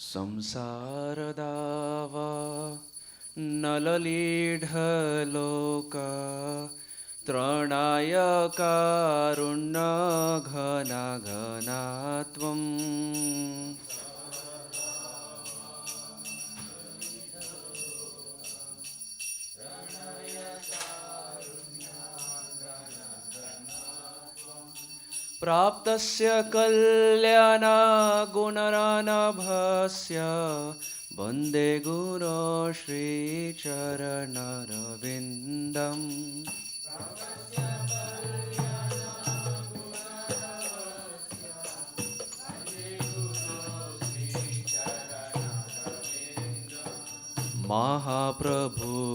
संसारदावा नललीढलोका त्रणाय कारुण्य घना घनात्वम् प्राप्तस्य कल्याणा गुणरानभस्य वन्दे गुरो श्रीचरणरविन्दम्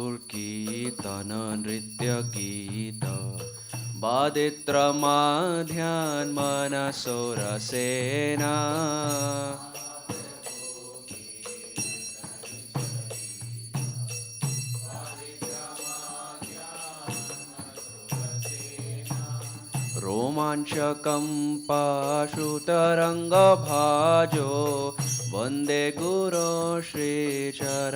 महाप्रभुर्कीर्तन नृत्यगीत वादित्रमाध्यान् मनसोरसेना रोमाञ्चकम्पाशुतरङ्गभाजो वन्दे गुरो श्रीचरणरविन्दम्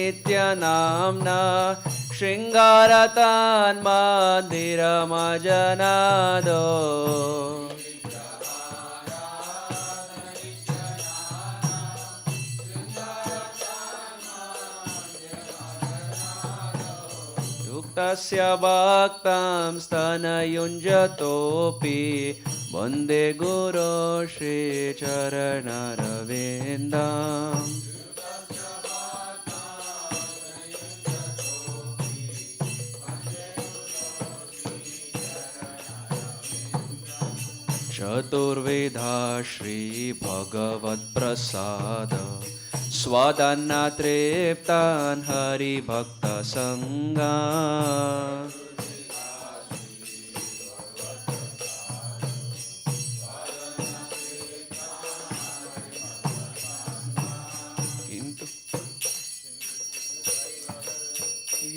श्रीविग्रहाराधननित्यनाम्ना शृङ्गारतान्मन्दिरमजनादो युक्तस्य भक्तं स्तनयुञ्जतोऽपि वन्दे गुरो श्रीचरणरविन्दम् चतुर्विधा श्रीभगवत्प्रसाद स्वदन्नतृप्तान् हरिभक्तसङ्गा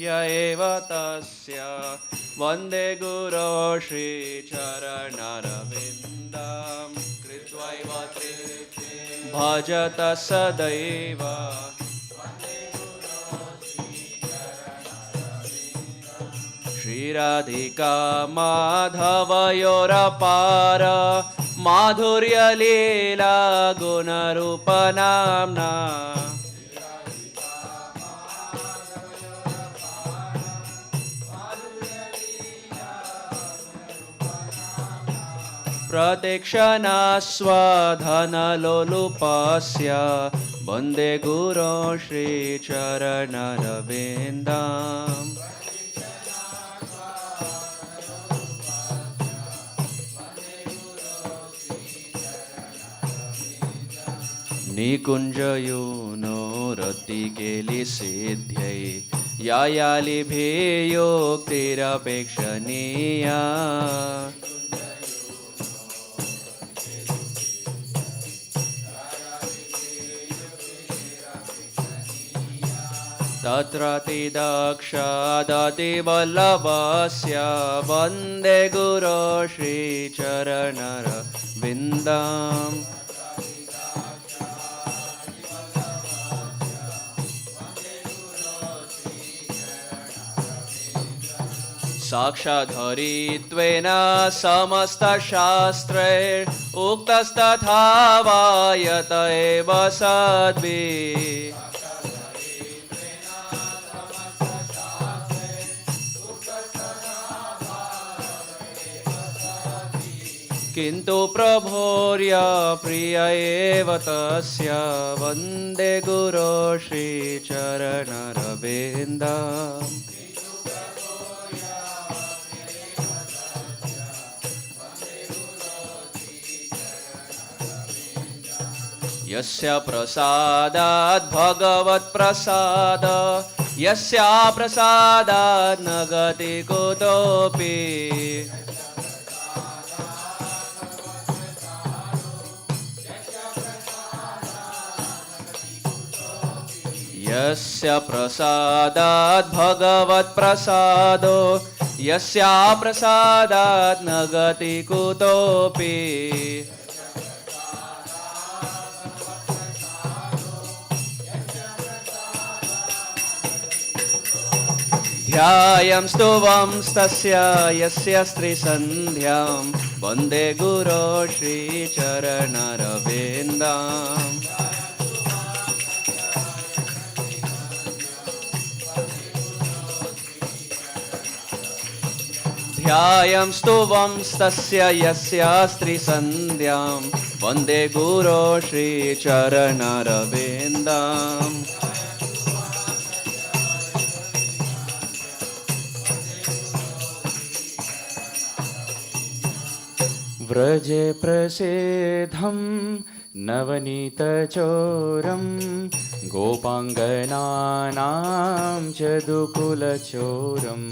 य एव तस्य वन्दे गुरो श्रीचरणरविन्दं कृत्वैव भजत सदैव श्रीराधिका माधवयोरपार माधुर्यलीला गुणरूपनाम्ना प्रतीक्षणास्वधनलोलुपस्य वन्दे गुरो श्रीचरणरविन्दम् निकुञ्जयूनो रतिकेलिसिद्ध्यै यायालिभियोक्तिरपेक्षणीया तत्रातिदक्षादतिवल्लभस्य वन्दे गुरो श्रीचरणरविन्दम् साक्षाद्धरित्वेन समस्तशास्त्रैरुक्तस्तथा वायत एव सद्भिः किन्तु प्रभोर्य प्रिय एव तस्य वन्दे गुरो श्रीचरणरविन्दम् यस्य प्रसादात् भगवत्प्रसाद यस्या प्रसादात् न गति कुतोऽपि यस्य प्रसादात् भगवत् प्रसादो यस्या प्रसादात् न गति कुतोऽपि ध्यायं स्तुवंस्तस्य यस्य स्त्रीसन्ध्यां वन्दे गुरो श्रीचरणरविन्दम् ध्यायं स्तुवंस्तस्य यस्य स्त्रीसन्ध्यां वन्दे गुरो श्रीचरणरविन्दम् व्रजे प्रसिद्धं नवनीतचोरं गोपाङ्गनानां च दुकुलचोरम्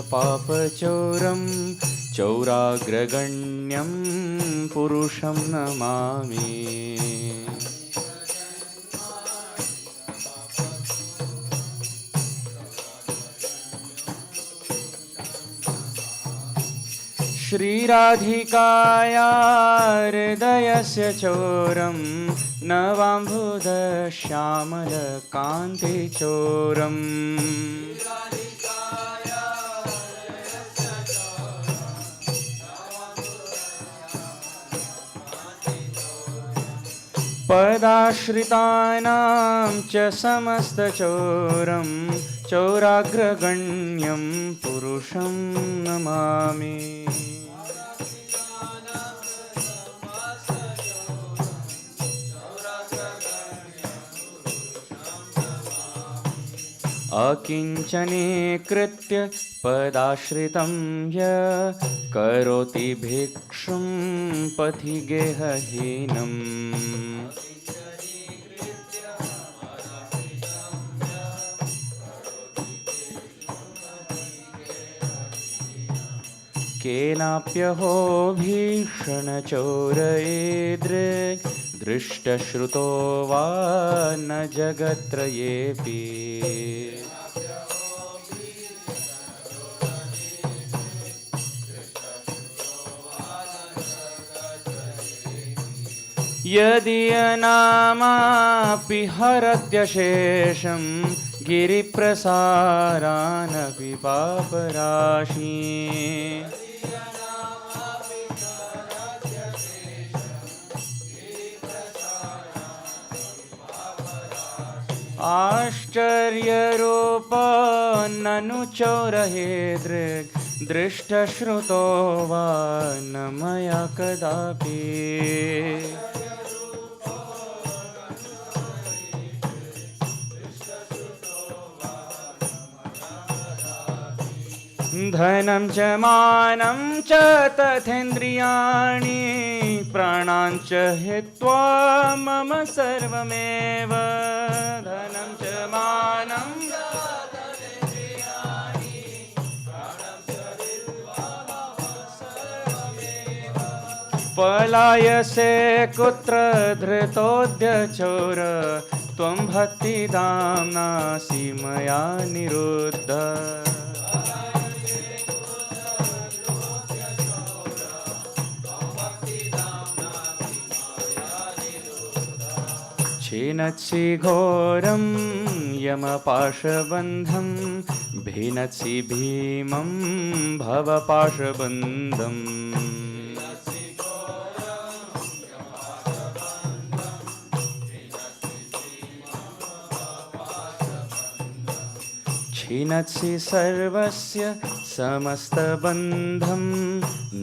अनेकजन्मार्जितपापचोरं चौराग्रगण्यं पुरुषं नमामि श्रीराधिकाया हृदयस्य चोरं नवाम्बुदश्यामलकान्तिचोरम् पदाश्रितानां च समस्तचोरं चौराग्रगण्यं पुरुषं नमामि अकिञ्चनीकृत्य पदाश्रितं य करोति भिक्षुं पथि गेहहीनम् केनाप्यहो भीषणचोरयेदृक् दृष्टश्रुतो वा न जगत्त्रयेऽपि यदीयनामापि हरत्यशेषं गिरिप्रसारानपि पापराशी आश्चर्यरूप ननु चौरहेदृक् दृष्टश्रुतो वा न मया कदापि धनं च मानं च तथेन्द्रियाणि प्राणान् च हित्वा मम सर्वमेव धनं च मानं च तथेन्द्रियाणि प्राणान् च हित्वा मम सर्वमेव पलायसे कुत्र धृतोऽद्य चोर त्वं भक्तिदाम्नासि मया निरुद्ध छिनत्सि घोरं यमपाशबन्धं भिनत्सि भीमं भवपाशबन्धम् छिनत्सि सर्वस्य समस्तबन्धं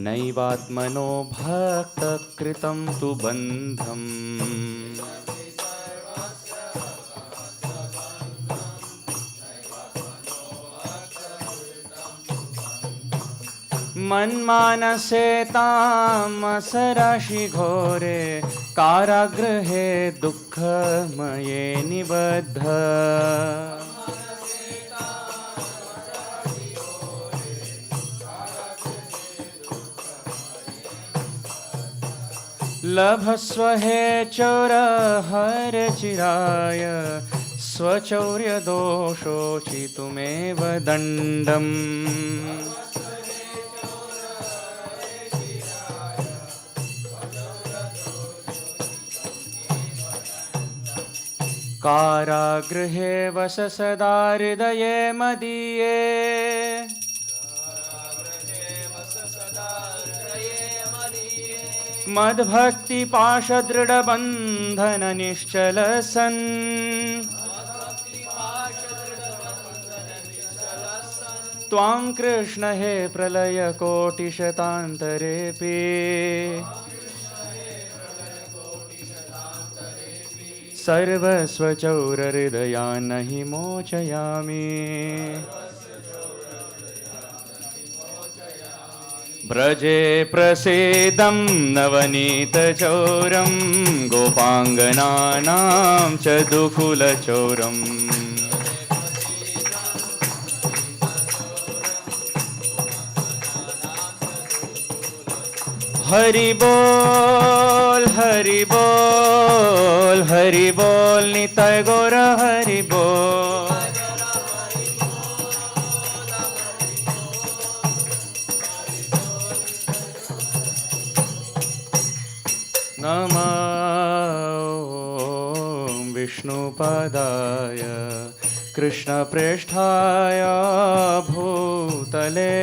नैवात्मनो भक्तकृतं तु बन्धम् मन्मानसे तामसराशि घोरे कारागृहे दुःखमये निबद्ध लभस्व हे चौर हर चिराय स्वचौर्यदोषोचितुमेव दण्डम् कारागृहे वस सदा हृदये मदीये मद्भक्तिपाशदृढबन्धन निश्चल सन् त्वां कृष्ण हे प्रलयकोटिशतान्तरेऽपि सर्वस्वचौरहृदयान् हि मोचयामि व्रजे प्रसीदं नवनीतचौरं गोपाङ्गनानां च दुकुलचौरम् हरि बोल हरि बोल हरि बोल निताय गौर हरि बोल नमो विष्णुपदाय कृष्णप्रेष्ठाय भूतले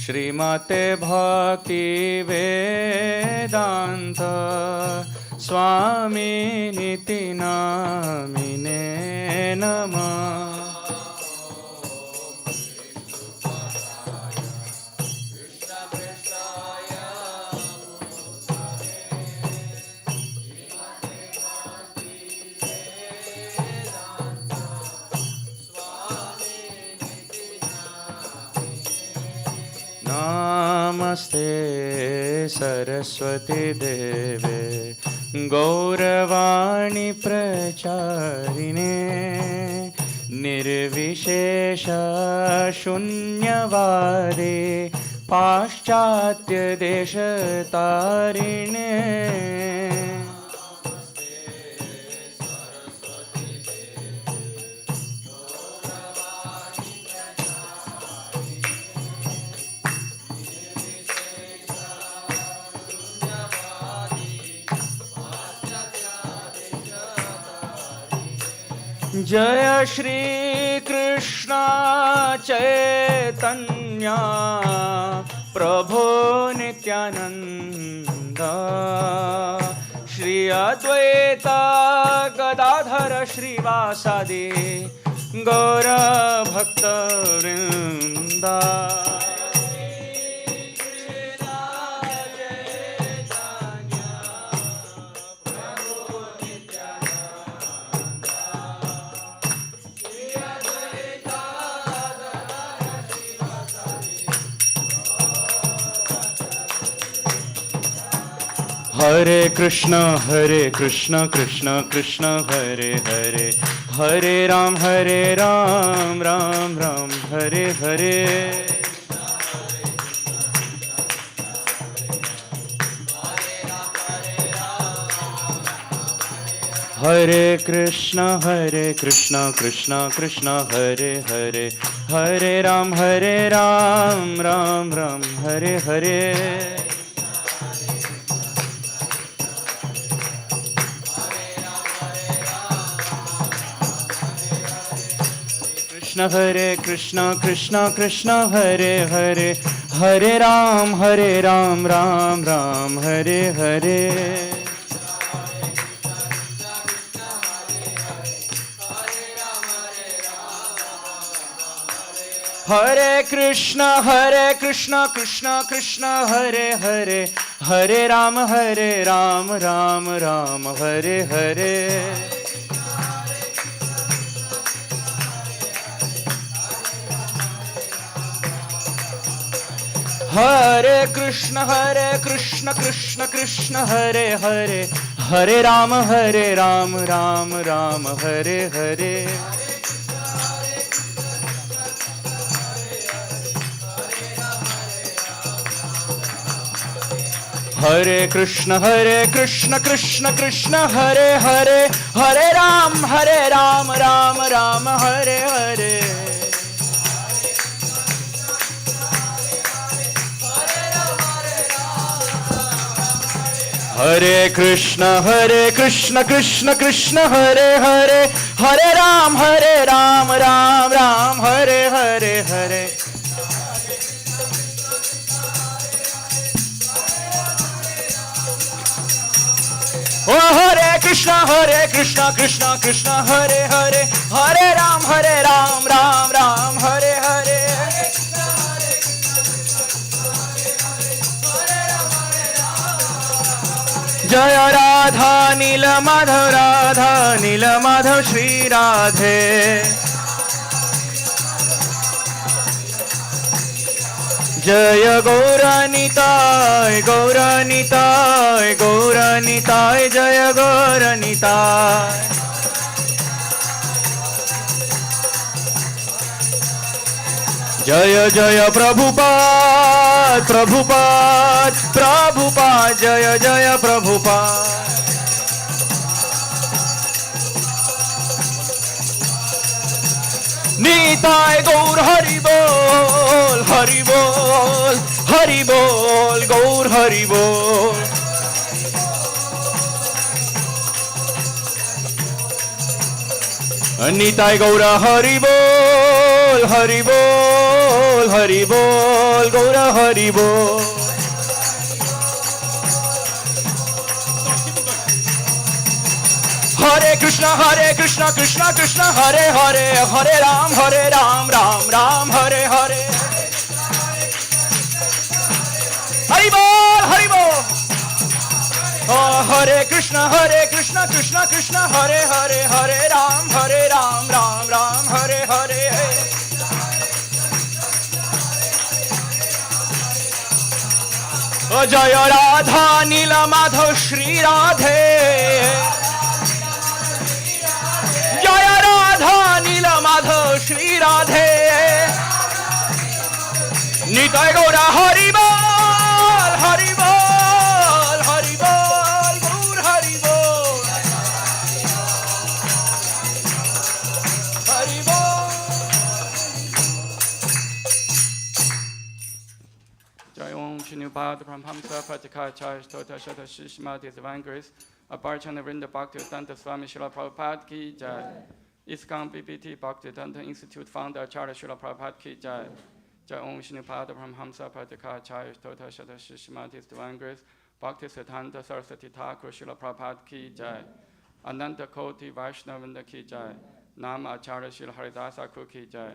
श्रीमते भक्ति वेदांत स्वामिनिति नामिने नमः नमस्ते सरस्वती देवे गौरवाणी प्रचारिणे निर्विशेष शून्यवादे पाश्चात्य देशतारिणे जय श्री कृष्ण चैतन्य प्रभो नित्यानंद श्री अद्वैत गदाधर श्रीवासादि गौर भक्तवृंद हरे Krishna Krishna Krishna Hare Hare Hare Ram Ram Ram Hare Hare Hare Krishna Krishna Krishna Hare Hare Hare Ram Ram Ram Hare Hare Krishna Krishna Hare Hare Hare Ram Ram Ram Hare Hare Hare Krishna Krishna Krishna Hare Hare Hare Ram Ram Ram Hare Hare Hare Krishna Krishna Krishna Hare Hare Hare Ram Ram Ram Hare Hare Hare Krishna Krishna Krishna Hare Hare, Hare Ram Ram Ram Hare Hare. Hare Krishna Krishna Krishna Hare Hare, Hare Ram Ram Ram Hare Hare Hare. Oh, Hare Krishna Krishna Krishna Hare Hare, Hare Ram Ram Hare Hare. Jaya Radha Nila Madhav Shri Radhe. Jaya Gauranitai Jaya Gauranitai. Jaya Jaya Prabhupada Jaya Jaya Prabhupada. Nitai Gaur Haribol Gaur Haribol. Nitai Gaura Haribol Gaura Haribol. Hare Krishna Krishna Hare Hare, Hare Ram Ram Hare Hare. Haribol. Oh, Hare Krishna Krishna Hare Hare, Hare Ram Ram Hare Hare. Oh, Jaya Radha Nila Madhav Shri Radhe. Jaya Radha Nila Madhav Shri Radhe. Nitai Gaura Haribol Gaur Haribol. Jai Om Shri Bhad Brahmamsa Patikacharya Tota Shata Shishmati Divine Grace Aparchana Vrinda Bhaktivedanta Swami Srila Prabhupada Ki Jai. ISKCON BPT Bhaktivedanta Institute Founder Acharya Srila Prabhupada Ki Jai. Jai Om Shri Bhad Brahmamsa Patikacharya Tota Shata Shishmati Divine Grace Bhaktivedanta Saraswati Thakur Srila Prabhupada Ki Jai. Ananta Koti Vaishnavanda Ki Jai. Nam Acharya Srila Haridasa Thakur Ki Jai.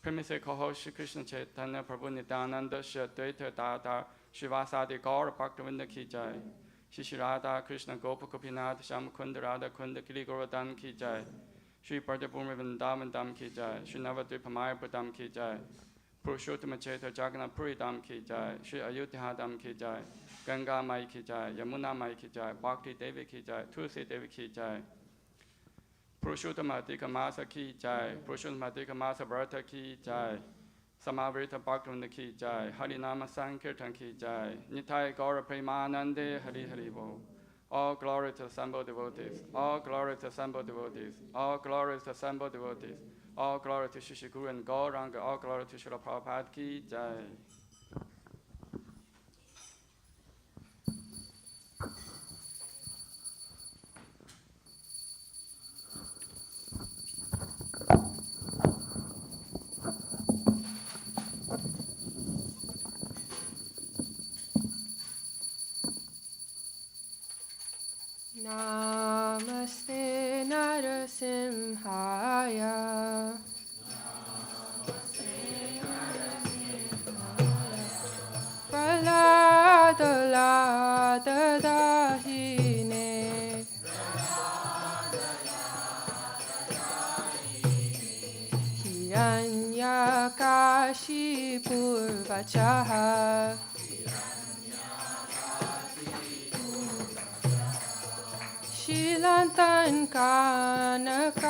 Premise Koho Shri Krishna Chaitanya Prabhu Nityananda Shri Advaita Dada Shivasadi Gaur Bhaktivinoda Ki Jai. Shri Radha Krishna Gopa Gopinath Sham Kunda Radha Kunda Giri Govardhan Ki Jai. Shri Pradabhumi Vrindavan Dham Ki Jai. Shri Navadvipa Mayapur Dham Ki Jai. Purushottama Chaitra Jagannath Puri Dham Ki Jai. Shri Ayodhya Dham Ki Jai. Ganga Mai Ki Jai. Yamuna Mai Ki Jai. Bhakti Devi Ki Jai. Tulsi Devi Ki Jai. Purushottama Dika Masa Ki Jai. Purushottama Dika Masa Vrata Ki Jai. Samavrita Bhaktivinoda Ki Jai. Harinama Sankirtan Ki Jai. Nitai Gaura Premanande Hari Bo. All glory to assembled devotees. All glory to assembled devotees. All glory to assembled devotees. All glory to Shri Guru and Gauranga. All glory to Srila Prabhupada Ki Jai. Namaste Narasimhaya. Prahlada Dahine. Hiranyakashi Purvachaha. Shilantan Kanakalaye.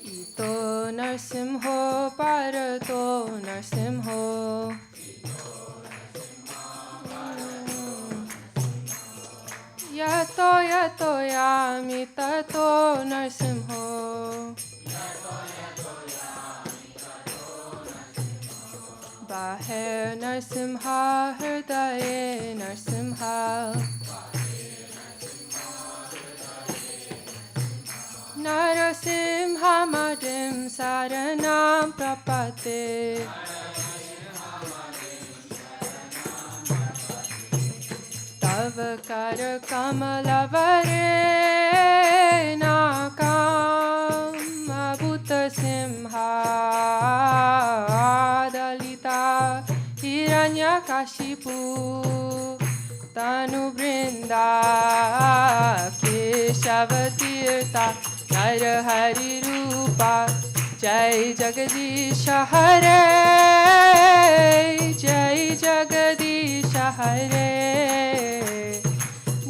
Ito na नरसिंहो पारतो नरसिंहो यतो यतो यामि ततो नरसिंहो बाहे नरसिंहा हृदये नरसिंहा नरसिंहमदिं शरणं प्रपद्ये तव करकमलवरेणाकामभूतसिंहादलिता हिरण्यकशिपु तनुभृन्दा केशवतीर्था नरहरिरूपा जय जगदीश हरे जय जगदीश हरे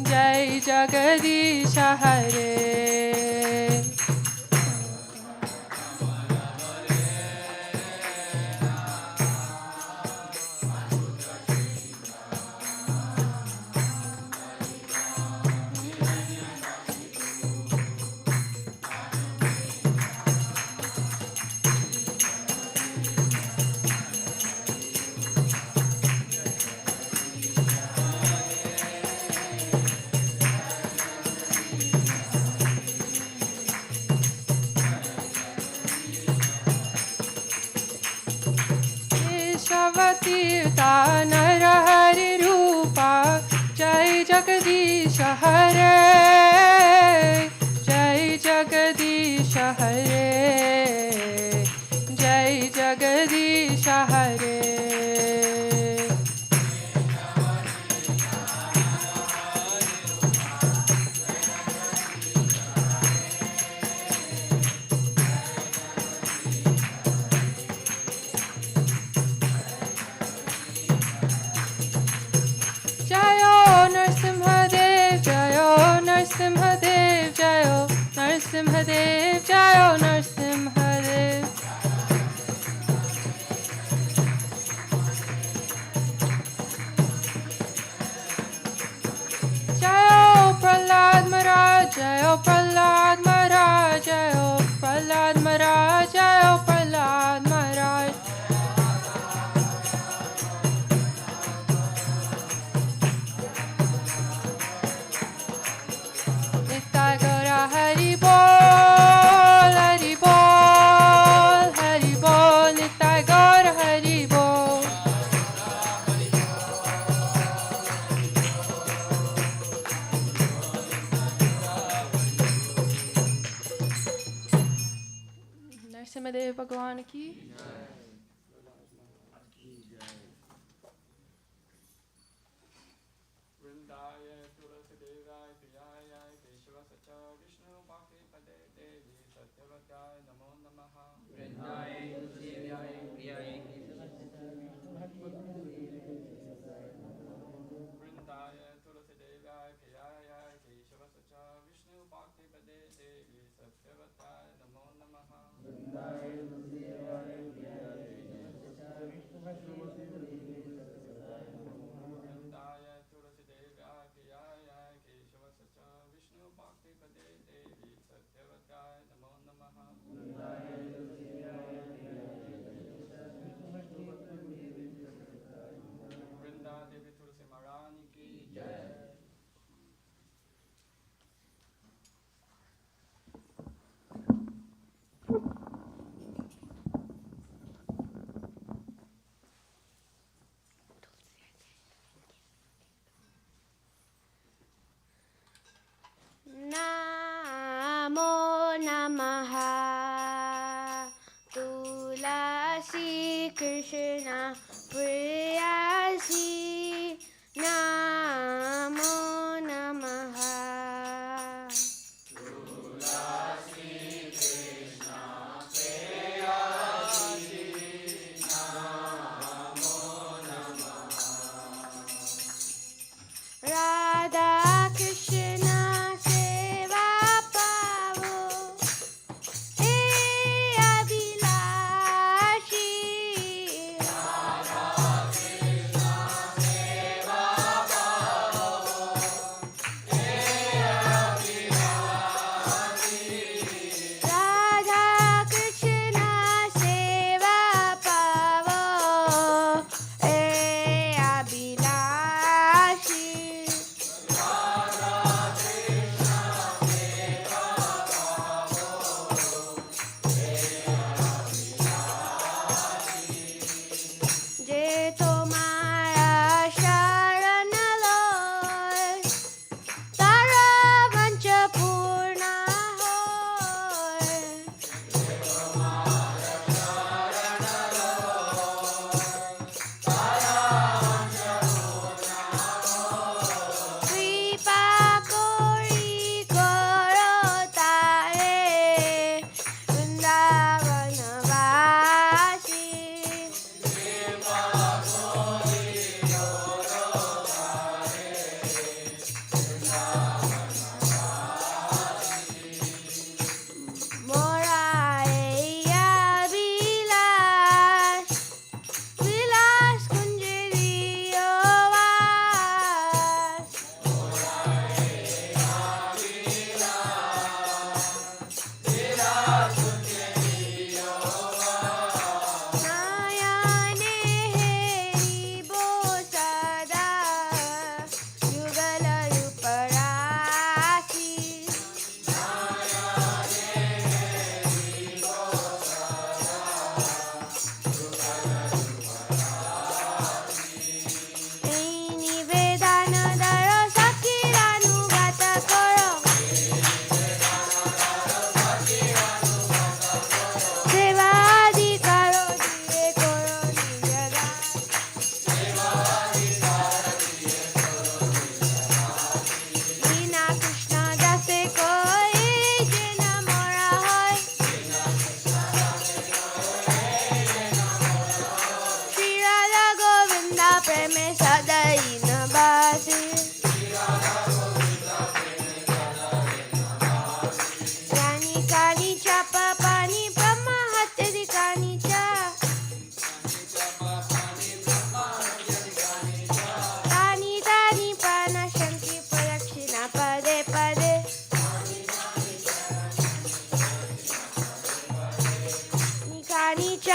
जय जगदीश हरे केशवतीर्था नरहरिरूपा जय जगदीश हरे जय जगदीश हरे जय जगदीश हरे नरसिंहदेव जयो नरसिंहदेव जयो नरसिंहदेव जयो प्रहलाद महाराज जयो प्रहलाद महाराज जयो प्रहलाद महाराज जयो प्रहलाद महाराज हरि बोल हरि बोल हरि बोल निताय गौर हरि बोल नरसिंहदेव भगवान की नमो नमः तुलसी कृष्ण प्रेयसी नमो नमः राधा कृष्ण सेवा पावो हे अभिलाषी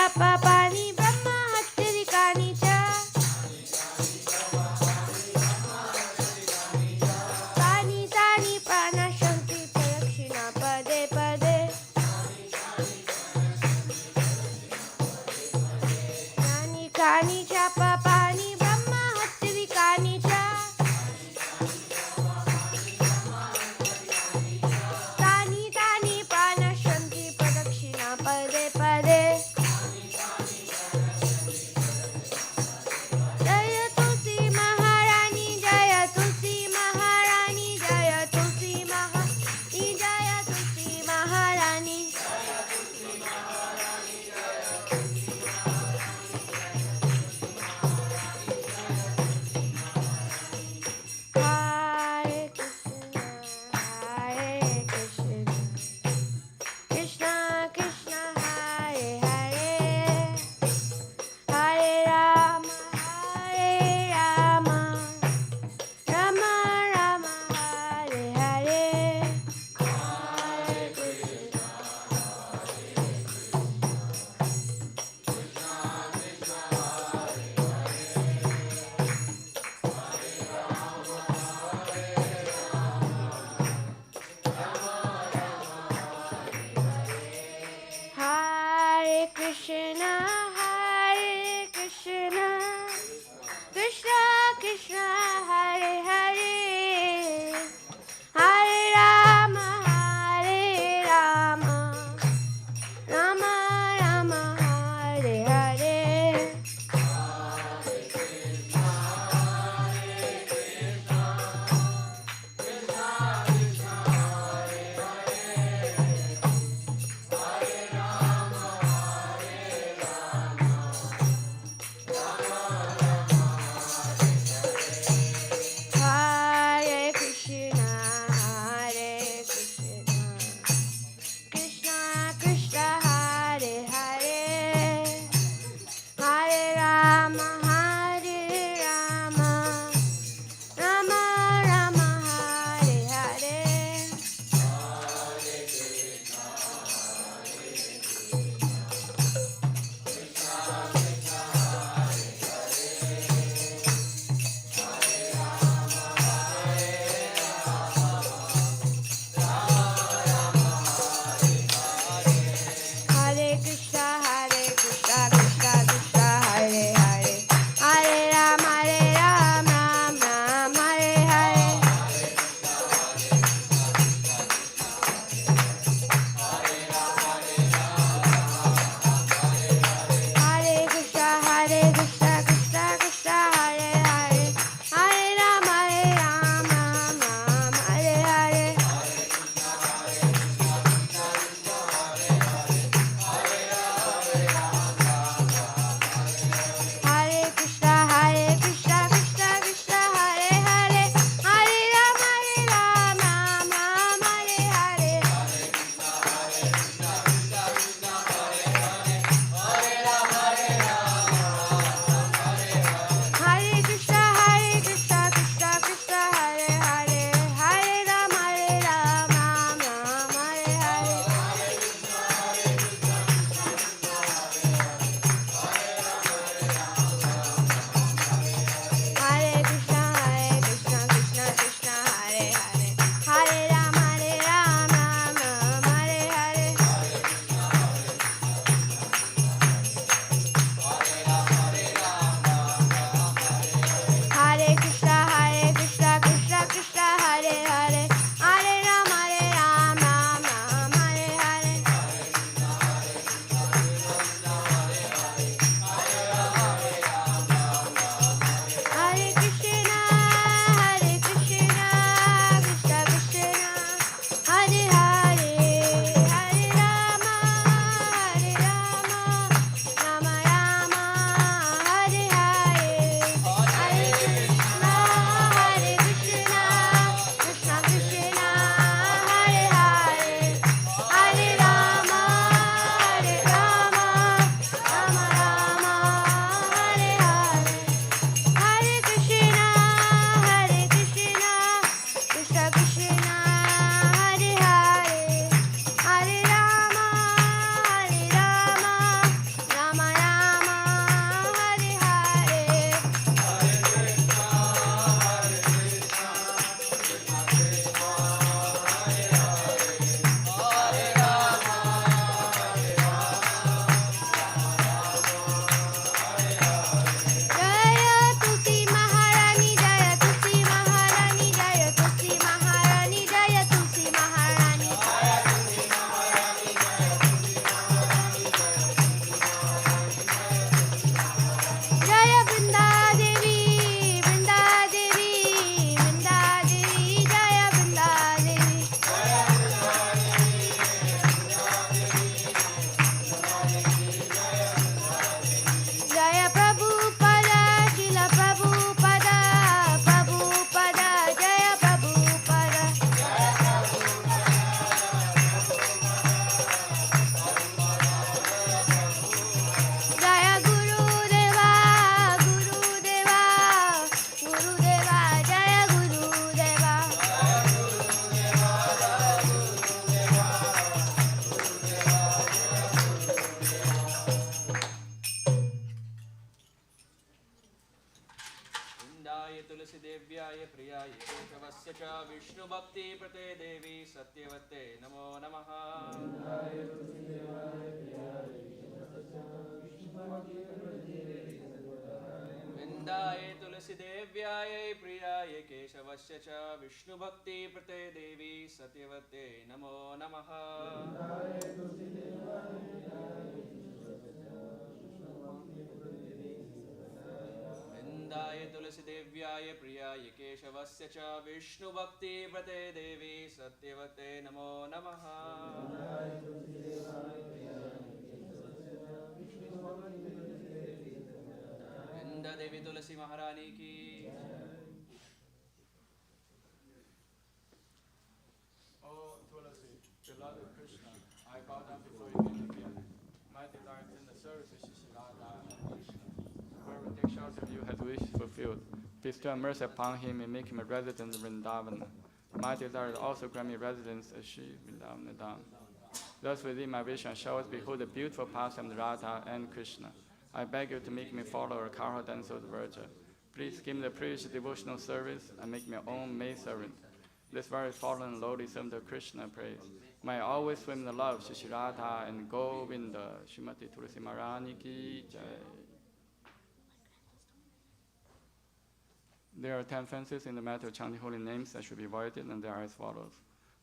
japa pani brahma hatyadikani cha tani tani pranashanti pradakshina pade pade nani kani japa pani brahma hatyadikani cha tani tani pranashanti pradakshina pade pade Jaya Tulsi Maharani Jaya Tulsi Maharani Jaya Tulsi Maharani Jaya Tulsi Maharani Hare Krishna Krishna Krishna Hare Hare Hare Rama Hare Rama Rama Rama Hare Hare Hare Krishna Hare Krishna Hare Krishna Krishna Krishna Hare Hare Hare Rama Hare Rama Rama Rama Hare Hare Hare Krishna Hare Krishna Krishna Krishna Hare Hare Hare Rama Hare Rama Rama Rama Hare Hare Hare Krishna Krishna Krishna Hare Hare Hare Rama Ram Ram Hare Hare Hare Krishna Krishna Krishna Hare Hare Hare Rama Ram Ram Hare Hare Vishnu भक्ति प्रते देवी सत्यवते नमो नमः वृंदाय तुलसी देव्याय प्रियाय केशवस्य च विष्णु भक्ति प्रते देवी सत्यवते नमो नमः वृंदाय तुलसी देव्याय प्रियाय केशवस्य च विष्णु भक्ति प्रते देवी सत्यवते नमो नमः वृंदा देवी तुलसी महारानी की Oh, Tulasi, beloved Krishna, I bow down before you again. My desire in the service of Shishirada and Krishna. Whoever takes shelter of you has wish fulfilled. Bestow mercy upon him and make him a resident of Vrindavana. My desire is also grant me residence as Shri Vrindavana Dham. Thus within my vision shall always behold the beautiful pastime of Radha and Krishna. I beg you to make me follow a Karha Danso's virgin. Please give me the privilege of devotional service and make me your own maid servant. This very fallen and lowly servant of Krishna praise. May I always swim in the love of Shri Radha and Govinda. Srimati Tulasi Maharani ki jai. There are 10 offenses in the matter of chanting holy names that should be avoided, and they are as follows.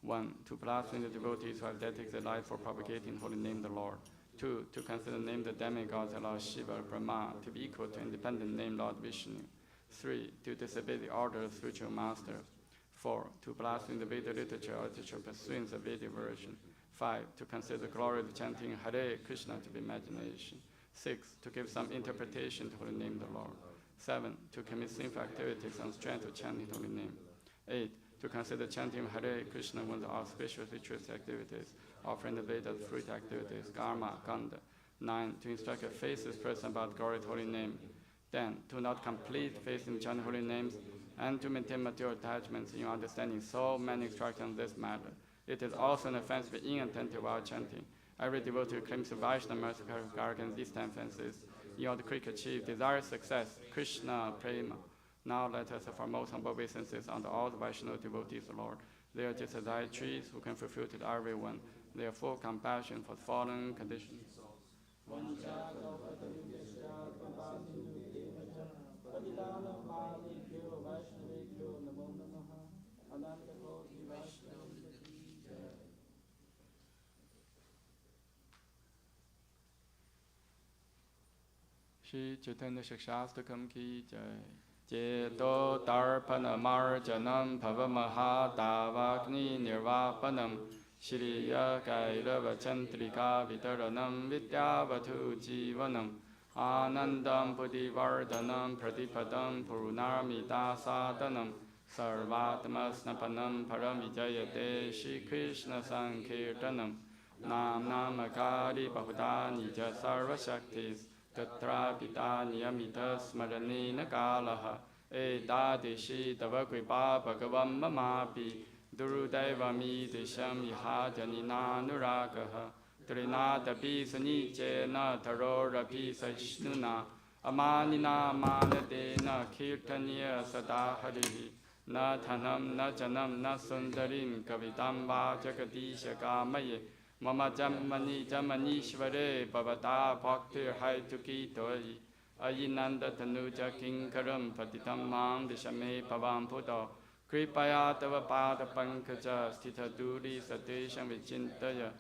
1. To blaspheme the devotees who have dedicated their life for propagating the holy name of the Lord. 2. To consider the name of the demigods of Lord Shiva or Brahma to be equal to independent name Lord Vishnu. 3. To disobey the order of spiritual master. 4. To blaspheme the Vedic literature or literature pursuing the Vedic version. 5. To consider the glory of chanting Hare Krishna to be imagination. 6. To give some interpretation to the holy name of the Lord. 7. To commit sinful activities on strength of chanting holy name. 8. To consider chanting Hare Krishna one of the auspicious ritual activities, offering the Veda fruit activities, karma, kanda. 9. To instruct a faithless person about glory of holy name. 10. To not complete faith in chanting holy names, and to maintain material attachments in understanding so many instructions on this matter. It is also an offense to be inattentive while chanting. Every devotee who claims to Vaishnava mercy guard against these 10 offenses in order to quickly achieve desired success, Krishna Prema. Now let us offer most humble obeisances unto all the Vaishnava devotees of the Lord. They are just as high trees who can fulfill to everyone. They are full compassion for the fallen conditioned souls. Shri Chaitanya Shastakam ki jai. Jeto Tarpana Marjanam Pavamaha Davagni Nirvapanam Shriya Kairava Chantrika Vitaranam Vidyavatu Jivanam Anandam Buddhivardhanam Pratipadam Purnarmita Sadhanam Sarvatmasnapanam Paramijayate Shri Krishna Sankirtanam Nam Namakari Bahuda Nija Sarva Shaktis Tatra Pita Niyamita Smaranina Kalaha Edadishi Tava Kripa Bhagavam Mamapi Durudevami Disham Yahajanina Nuragaha Trinata Pisani Chena Tarora Pisa Shnuna Amanina Manadena Kirtaniya Sadaharihi Na Thanam Na Janam Na Sundarim Kavitam Vajagadisha Kamaye Mama Jamani Jamanishvare Bhavata Bhaktir Haituki Toi Ayinanda Tanuja Kinkaram Patitam Mam Dishame Pavam Puto Kripaya Tava Pada Pankaja Stita Duri Satesham Vichintaya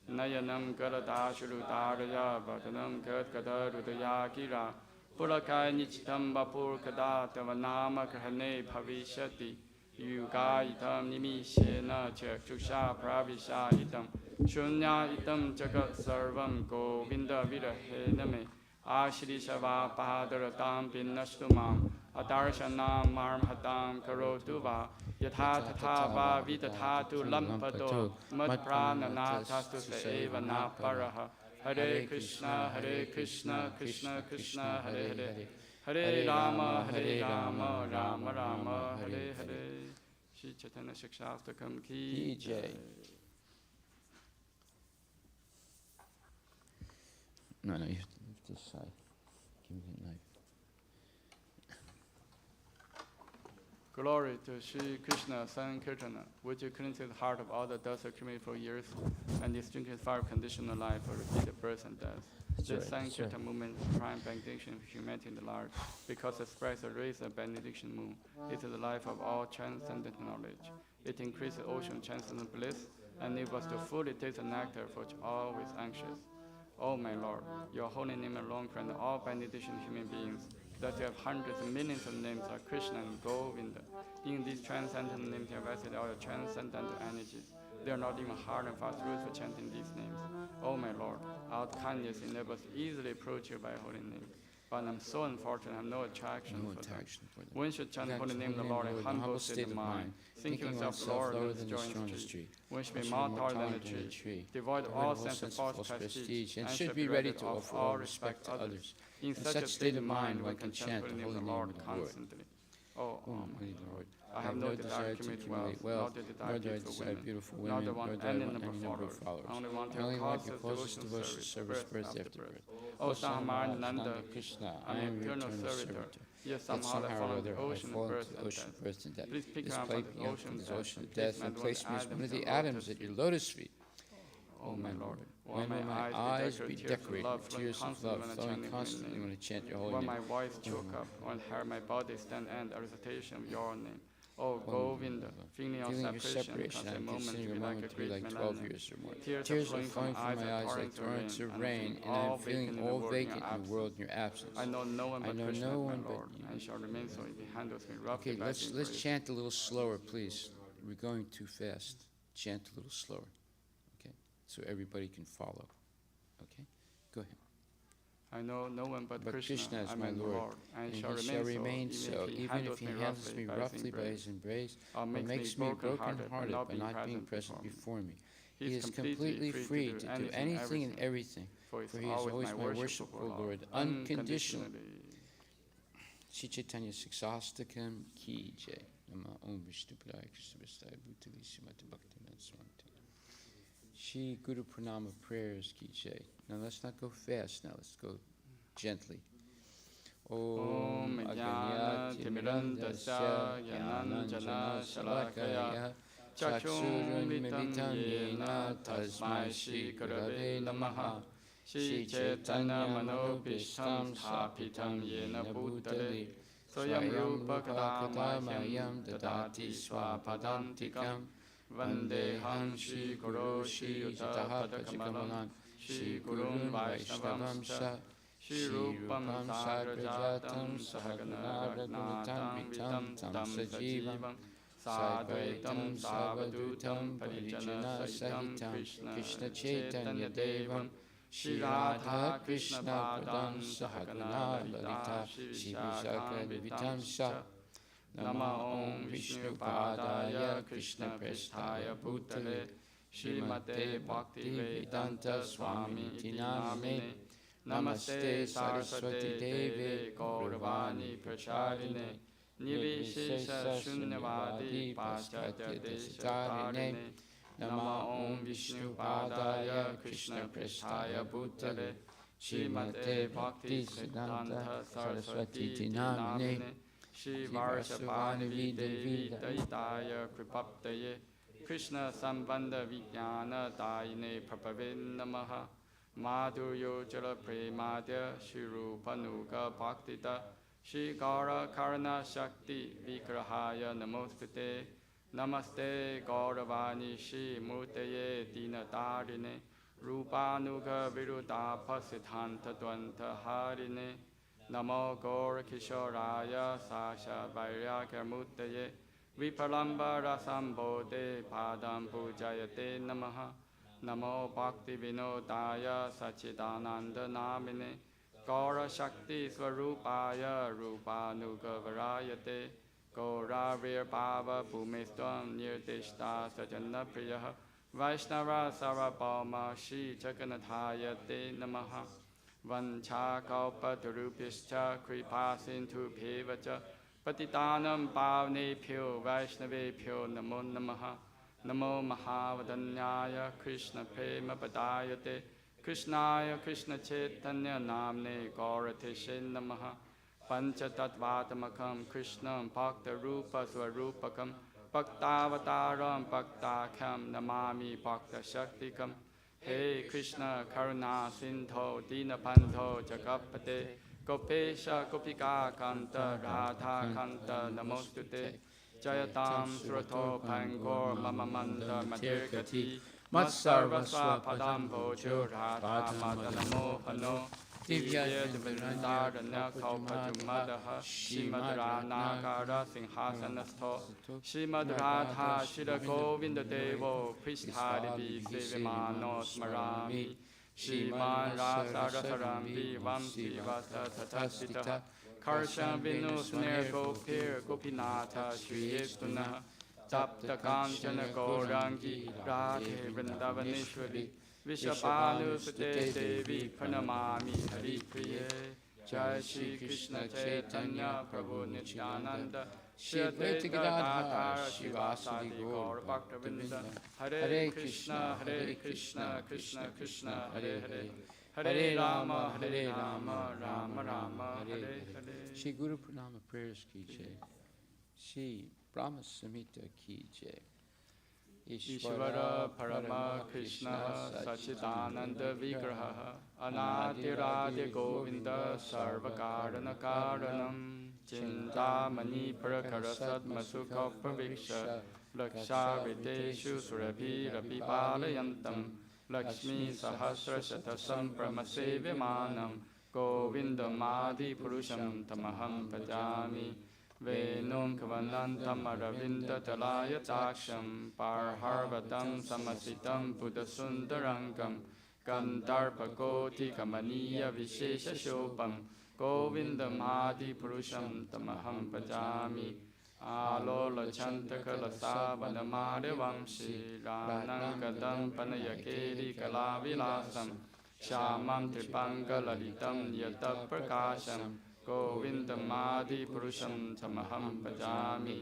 Nayanam Garadashurudaraya Vatanam Gadgada Rudaya Kira Purakai Nichitam Vapur Kada Tava Nama Krahane Bhavishati Yuga Itam Nimishena Chakshusha Pravisha Itam Shunya Itam Jagat Sarvam Govinda Virahename Ashri Shava Padaratam Pinashtumam Adarshana Marmhatam Karotuva Yatha Tatava Vitatatu Lampato Madprananatastu Seva Naparaha Hare Krishna Krishna Krishna Hare Hare Hare Rama Rama Rama Hare Hare. Shri Chaitanya Shastakam ki jai. No, you have to decide. Give me the knife. Glory to Sri Krishna Sankirtana, which cleanses the heart of all the dust accumulated for years and extinguishes fire of conditional life for repeated birth and death. This Sankirtan movement is the prime benediction of humanity in the large, because it spreads the rays of benediction moon. It is the life of all transcendent knowledge. It increases ocean transcendent bliss and enables us to fully taste the nectar for which always anxious. Oh my Lord, your holy name alone grants all benediction human beings. That you have hundreds of millions of names are Krishna and Govinda. In these transcendental names, you have vested all the transcendental energies. They are not even hard and fast rules for chanting these names. Oh my Lord, our kindness enables us to easily approach you by holy name. But I'm so unfortunate, I have no attraction for them. One should chant the holy name of the Lord in humble state of mind, thinking himself lower than the strongest tree. One should be more taller than the tree, devoid of all sense of false prestige, and should be ready to offer all respect to others. In such a state of mind, one can chant the holy name of the Lord constantly. Oh, Almighty Lord, I have no desire to accumulate wealth, nor do I desire beautiful women, nor do I want any number of followers. I only want your causeless devotion service, birth after birth. O Sahamananda Krishna, I am your eternal servitor. Yet somehow I fall into the ocean of birth and death. Please pick me up from this ocean of death and place me as one of the atoms at your lotus feet. Oh my Lord, when will my eyes be decorated with tears of love flowing constantly when I chant your holy name? When my voice choke up, when my body stand and a recitation of your name. Oh Govinda, feeling your separation, I'm considering a moment to be like 12 years or more. Tears are flowing from my eyes like torrents of rain, and I'm feeling all vacant in the world in your absence. I know no one but Krishna, my Lord, and shall remain so if he handles me roughly. Okay, let's chant a little slower, please. We're going too fast. Chant a little slower, okay? So everybody can follow, okay? Go ahead. I know no one but Krishna is my Lord, and he shall remain so, even if he handles me roughly by his embrace, or makes me broken-hearted by not being present before me. He is completely free to do anything and everything, for he is always my worshipful Lord, unconditionally. Shri Chaitanya Siksastakam Ki Jai. Nama Om Vishnu Padaya Krishna Vistaya Bhutali Srimati Bhaktivinoda Swami. Shri Guru Pranama prayers Ki Jai. Now let's not go fast now, let's go gently. Om Jnana Timirandasya Jnananjana Shalakaya Chakshurunmilitam Yena Tasmai Shri Gurave Namaha Shri Chaitanya Manobhishtam Sthapitam Yena Bhutale Swayam Rupa Kadamayam Dadati Swapadantikam Vandeham Shri Guru Shri Yuta Padakamalam Shri Gurun Vaishnavamsha Shri Rupam Sagrajatam Sahagana Raghunatam Vitam Tam Sajivam Sadvaitam Savadutam Parijana Sahitam Krishna Chaitanya Devam Shri Radha Krishna Padam Sahagana Lalita Shri Vishaka Vitam Sa Nama Om Vishnu Padaya Krishna Prestaya Bhutale Srimate Bhakti Vedanta Swami Tinamine Namaste Saraswati Deve Gauravani Pracharine Nivishesha Shunyavadi Paschatya Deshatarine Nama Om Vishnu Padaya Krishna Prestaya Bhutale Srimate Bhakti Vedanta Saraswati Tinamine Shri Varshavani Devi Daitaya Kripaptaye Krishna Sambandha Vijnana Dayine Prabhave Namaha Madhuryo Jala Premadya Shri Rupanuga Bhaktita Shri Gaura Karana Shakti Vigrahaya Namostute Namaste Gauravani Shri Murtaye Dinadarine Rupanuga Virudapa Siddhanta Dvanta Harine Namo Gaura Kishoraya Sasha Vairagya Murtaye Vipalamba Rasambode Padam Pujayate Namaha Namo Bhakti Vinodaya Sachidananda Namine Gaura Shakti Swarupaya Rupanuga Varayate Gaura Vir Bhava Bhumistvam Nirdishta Sajana Priyaha Vaishnava Sarabhama Shri Jagannathayate Namaha Vancha Kalpa Tarupishcha Kripa Sindhu Bhevacha Patitanam Bhavne Pyo Vaishnave Pyo Namo Namaha Namo Mahavadanyaya Krishna Prema Padayate Krishnaya Krishna Chaitanya Namne Gaurateshe Namaha Panchatattvatmakam Krishnam Bhakta Rupa Swarupakam Bhaktavataram Bhaktakham Namami Bhakta Shaktikam. Hey Krishna Karuna Sindho Dinapantho Jagapate Gopesha Gopika Kanta Radha Kanta Namostute Jayatam Surato Pangor Mamamanda Madirgati Matsarvasva Padam Bhojo Radha Madanamo Hano Divya Divindarana Kalpajumadaha Shimad Ranagara Sinhasanastho Shimad Radha Shira Govinda Devo Pristharibi Sevimano Smarami Shiman Rasa Rasarambi Vamsi Vasa Tatasita Karshan Vinu Snare Gopir Gopinata Shri Yetuna Tapta Kanchana Gaurangi Radhe Vrindavaneshwari Vishabhanu Sute Devi Pranamami Hari Priye Jai Shri Krishna Chaitanya Prabhu Nityananda Shri Advaita Gadadhara Shivasadi Gaur Bhaktavinda Hare Krishna Krishna Krishna Hare Hare Hare Rama Rama Rama Hare Hare. Shri Guru Pranama prayers ki jai. Shri Brahma Samhita ki jai. Ishvara Parama Krishna Sachidananda Vigraha Anadiradi Govinda Sarvakarana Karanam Chintamani Prakarasat Masukha Praviksha Laksha Videshu Surabhi Rabi Palayantam Lakshmi Sahasra Shatasam Brahmasevimanam Govindam Adi Purusham Tamaham Bhajami Venum Kavanantam Aravinda Talaya Taksham Parharvatam Samasitam Buddha Sundarangam Gandharpa Koti Kamaniya Vishesha Shopam Govindam Adi Purusham Tamaham Bhajami Alola Chantakala Savanamade Vamshi Ranangadam Panayakeri Kalavilasam Shamam Tripanga Lalitam Yata Prakasham Govindam Adi Purusham Tamaham Bhajami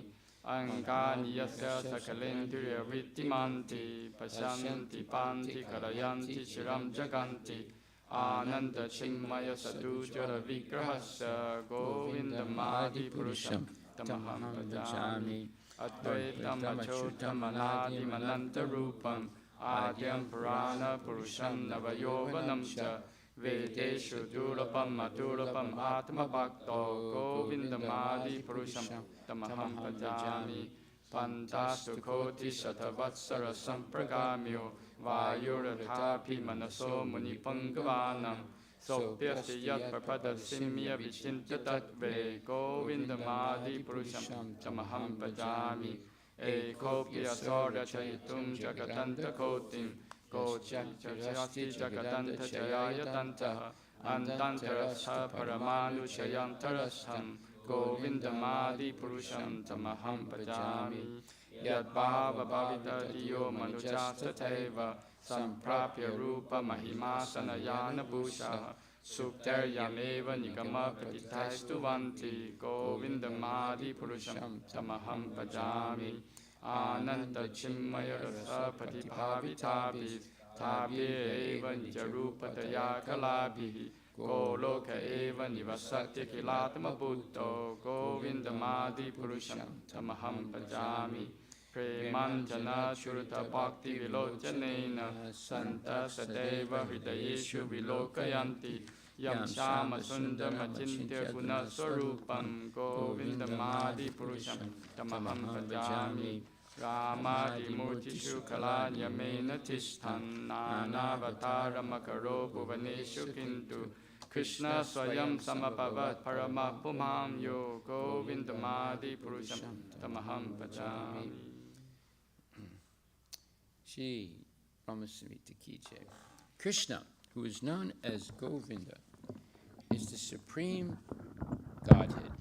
Angani Yasya Sakalendriya Vittimanti Pasyanti Panti Karayanti Shiram Jaganti Ananda Chinmaya Sadujara Vigrahasya Govindam Adi Purusham Tamaham Bhajami Advaitam Achotam Anadi Mananta Rupam Adyam Purana Purusham Navayovanam Cha Vedeshu Durapam Madurapam Atma Bhakto Govindam Adi Purusham Tamaham Bhajami Pantastu Koti Shatavatsara Sampragamyo Vayurathapi Manaso Munipangavanam Sopyasti Yat Prapada Simya Vichinta Tattve Govindam Adi Purusham Tamaham Bhajami Ekopya Sorya Chaitum Jagatanta Kotim Kochasti Jagatanta Chayaya Tantaha Antantarasa Paramanu Chayantarasam Govindam Adi Purusham Tamaham Bhajami Yad Bhava Bhavita Diyo Manujasa Teva Samprapya Rupa Mahimasana Yana Bhusha Suktaryameva Nikama Pratitaistu Vanti Govindam Adi Purusham Tamaham Bhajami Ananta Chimmaya Rasa Patibhavitavis Tabi Eva Nijarupataya Kalabhi Goloka Eva Nivasatya Kilatma Buddho Govindam Adi Purusham Tamaham Bhajami Premanjana Churta Bhakti Vilojanena Santa Sadeva Hridayeshu Vilokayanti Yam Shama Sundama Chintya Guna Swarupam Govindam Adi Purusham Tamaham Bhajami Ramadi Murtishu Kalanyamena Tishthan Nanavatarama Makaro Bhuvaneshu Kintu Krishna Swayam Samapavat Paramapumam Yo Govindam Adi Purusham Tamaham Bhajami. Shri Brahmasamhita ki jai. Krishna, who is known as Govinda, is the supreme Godhead.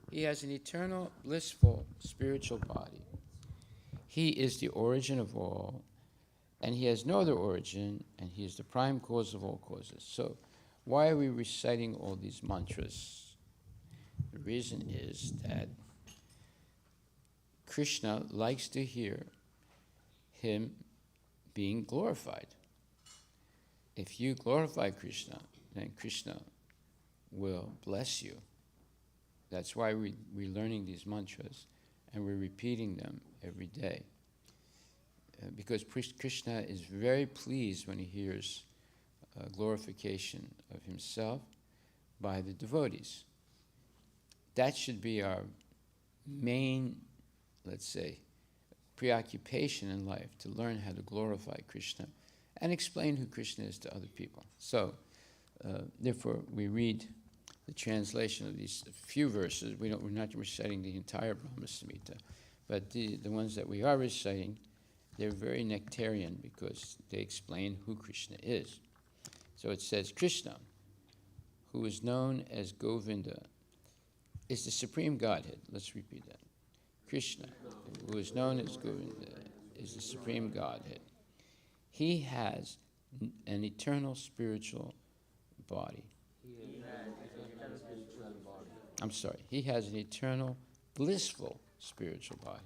He has an eternal, blissful, spiritual body. He is the origin of all, and he has no other origin, and he is the prime cause of all causes. So, why are we reciting all these mantras? The reason is that Krishna likes to hear him being glorified. If you glorify Krishna, then Krishna will bless you That's why we're learning these mantras and we're repeating them every day. Because Krishna is very pleased when he hears glorification of himself by the devotees. That should be our main, let's say, preoccupation in life, to learn how to glorify Krishna and explain who Krishna is to other people. So, therefore, we read the translation of these few verses. We're not reciting the entire Brahma Samhita, but the ones that we are reciting, they're very nectarian because they explain who Krishna is. So it says, Krishna, who is known as Govinda, is the Supreme Godhead. Let's repeat that. Krishna, who is known as Govinda, is the Supreme Godhead. He has an eternal spiritual body. I'm sorry, he has an eternal blissful spiritual body.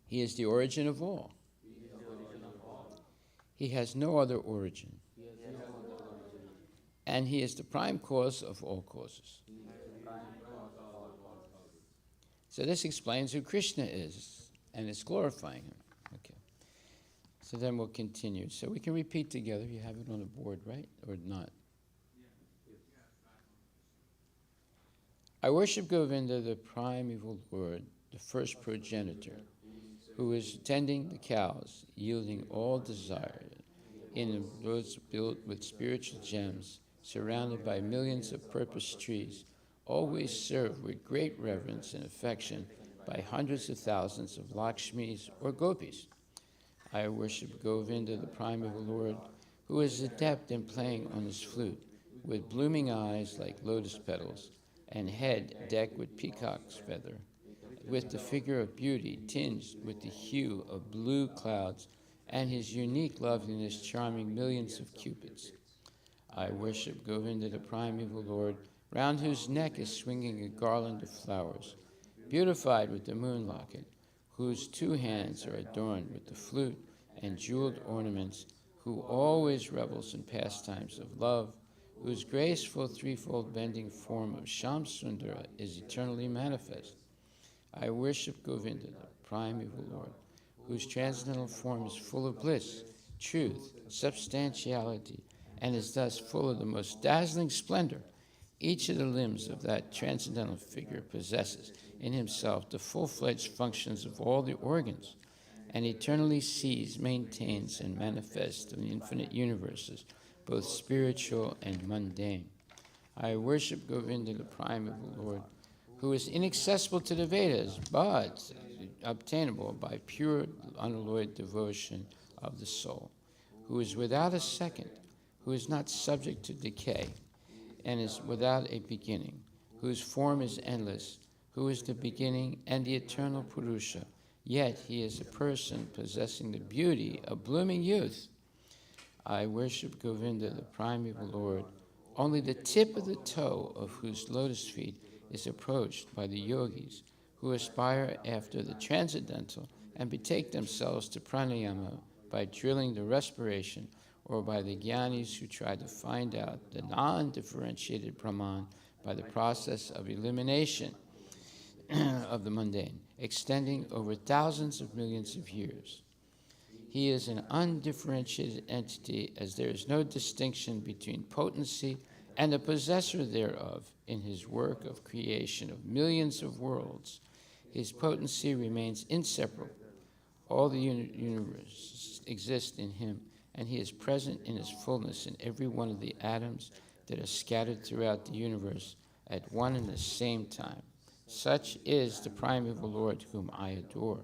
He is the origin of all. He has no other origin. And he is the prime cause of all causes. So this explains who Krishna is, and it's glorifying him. Okay. So then we'll continue. So we can repeat together. You have it on the board, right? Or not? I worship Govinda, the primeval Lord, the first progenitor, who is tending the cows, yielding all desire, in the roads built with spiritual gems, surrounded by millions of purple trees, always served with great reverence and affection by hundreds of thousands of Lakshmis or Gopis. I worship Govinda, the primeval Lord, who is adept in playing on his flute, with blooming eyes like lotus petals, and head decked with peacock's feather, with the figure of beauty tinged with the hue of blue clouds, and his unique loveliness charming millions of cupids. I worship Govinda, the primeval Lord, round whose neck is swinging a garland of flowers, beautified with the moon locket, whose two hands are adorned with the flute and jeweled ornaments, who always revels in pastimes of love, whose graceful threefold bending form of Shamsundara is eternally manifest. I worship Govinda, the primeval Lord, whose transcendental form is full of bliss, truth, substantiality, and is thus full of the most dazzling splendor. Each of the limbs of that transcendental figure possesses in himself the full-fledged functions of all the organs, and eternally sees, maintains, and manifests in the infinite universes, both spiritual and mundane. I worship Govinda, the primeval Lord, who is inaccessible to the Vedas, but obtainable by pure, unalloyed devotion of the soul, who is without a second, who is not subject to decay, and is without a beginning, whose form is endless, who is the beginning and the eternal Purusha, yet he is a person possessing the beauty of blooming youth. I worship Govinda, the primeval Lord, only the tip of the toe of whose lotus feet is approached by the yogis who aspire after the transcendental and betake themselves to pranayama by drilling the respiration, or by the jnanis who try to find out the non-differentiated Brahman by the process of elimination of the mundane, extending over thousands of millions of years. He is an undifferentiated entity, as there is no distinction between potency and the possessor thereof in his work of creation of millions of worlds. His potency remains inseparable. All the universe exists in him, and he is present in his fullness in every one of the atoms that are scattered throughout the universe at one and the same time. Such is the primeval Lord whom I adore.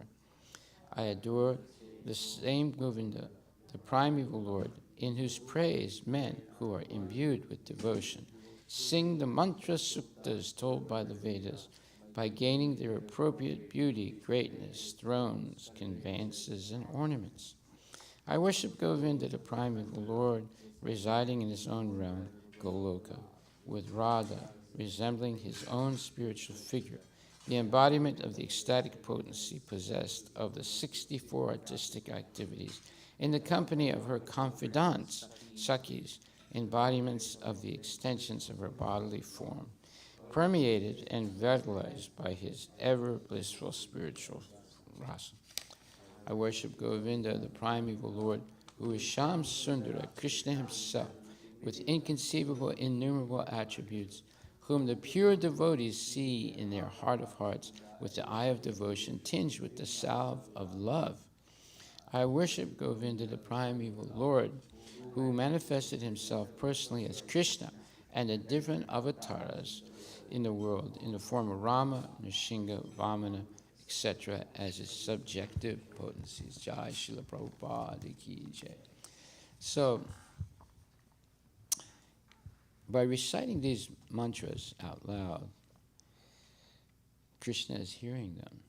I adore the same Govinda, the primeval Lord, in whose praise men who are imbued with devotion sing the mantra suktas told by the Vedas, by gaining their appropriate beauty, greatness, thrones, conveyances, and ornaments. I worship Govinda, the primeval Lord, residing in his own realm, Goloka, with Radha resembling his own spiritual figure, the embodiment of the ecstatic potency possessed of the 64 artistic activities, in the company of her confidants, Sakhis, embodiments of the extensions of her bodily form, permeated and vitalized by his ever blissful spiritual rasa. I worship Govinda, the primeval Lord, who is Sham Sundara, Krishna himself, with inconceivable, innumerable attributes, whom the pure devotees see in their heart of hearts with the eye of devotion tinged with the salve of love. I worship Govinda, the primeval Lord, who manifested himself personally as Krishna and the different avatars in the world in the form of Rama, Nrsimha, Vamana, etc., as his subjective potencies. Jai Srila Prabhupada ki jai. So, by reciting these mantras out loud, Krishna is hearing them.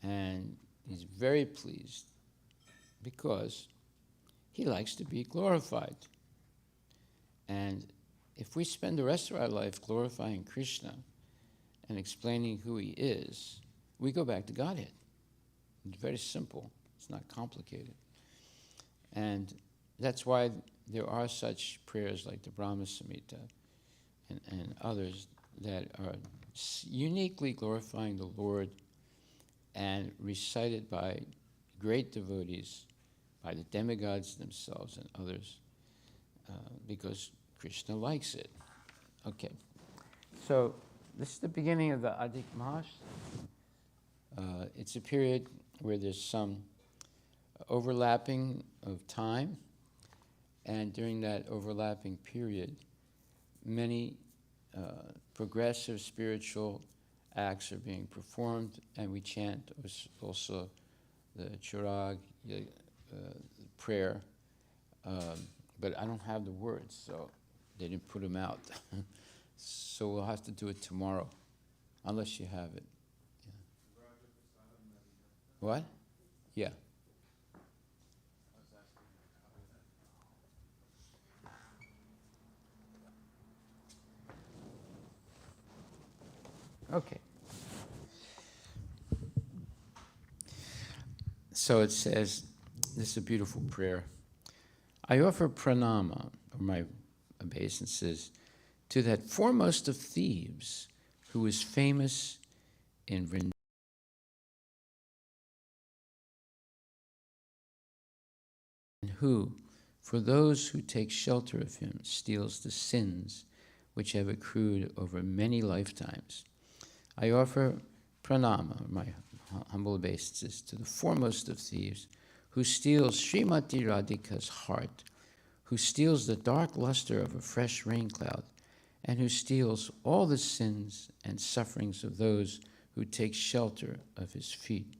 And he's very pleased because he likes to be glorified. And if we spend the rest of our life glorifying Krishna and explaining who he is, we go back to Godhead. It's very simple. It's not complicated. And that's why there are such prayers like the Brahma Samhita and others that are uniquely glorifying the Lord and recited by great devotees, by the demigods themselves and others, because Krishna likes it. Okay, so this is the beginning of the Adhik Maas. It's a period where there's some overlapping of time, and during that overlapping period, many progressive spiritual acts are being performed, and we chant also the Chirag prayer, but I don't have the words, so they didn't put them out. So we'll have to do it tomorrow, unless you have it. Yeah. What? Yeah. Okay. So it says, this is a beautiful prayer. I offer pranama, or my obeisances, to that foremost of thieves who is famous in Vrindavan, and who, for those who take shelter of him, steals the sins which have accrued over many lifetimes. I offer pranama, my humble obeisances, to the foremost of thieves who steals Srimati Radhika's heart, who steals the dark luster of a fresh rain cloud, and who steals all the sins and sufferings of those who take shelter of his feet.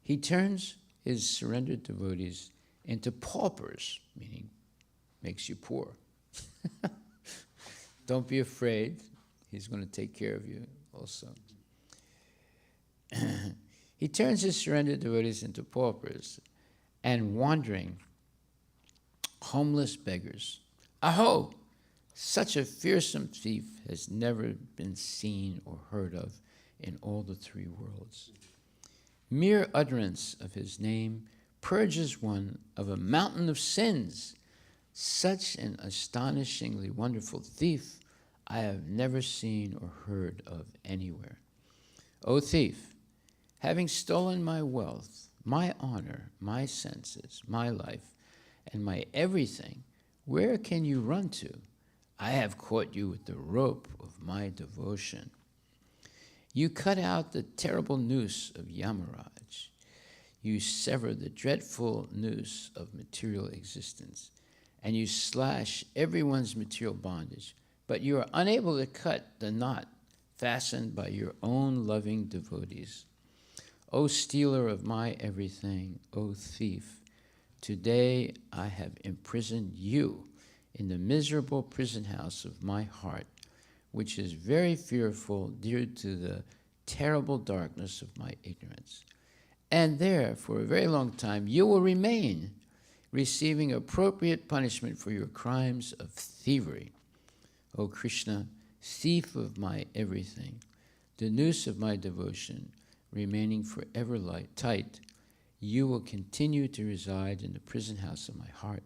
He turns his surrendered devotees into paupers, meaning makes you poor. Don't be afraid. He's going to take care of you also. He turns his surrendered devotees into paupers and wandering, homeless beggars. Aho! Such a fearsome thief has never been seen or heard of in all the three worlds. Mere utterance of his name purges one of a mountain of sins. Such an astonishingly wonderful thief I have never seen or heard of anywhere. O thief, having stolen my wealth, my honor, my senses, my life, and my everything, where can you run to? I have caught you with the rope of my devotion. You cut out the terrible noose of Yamaraj. You sever the dreadful noose of material existence, and you slash everyone's material bondage, but you are unable to cut the knot fastened by your own loving devotees. O stealer of my everything, O thief, today I have imprisoned you in the miserable prison house of my heart, which is very fearful due to the terrible darkness of my ignorance. And there, for a very long time, you will remain, receiving appropriate punishment for your crimes of thievery. O Krishna, thief of my everything, the noose of my devotion remaining forever tight, you will continue to reside in the prison house of my heart,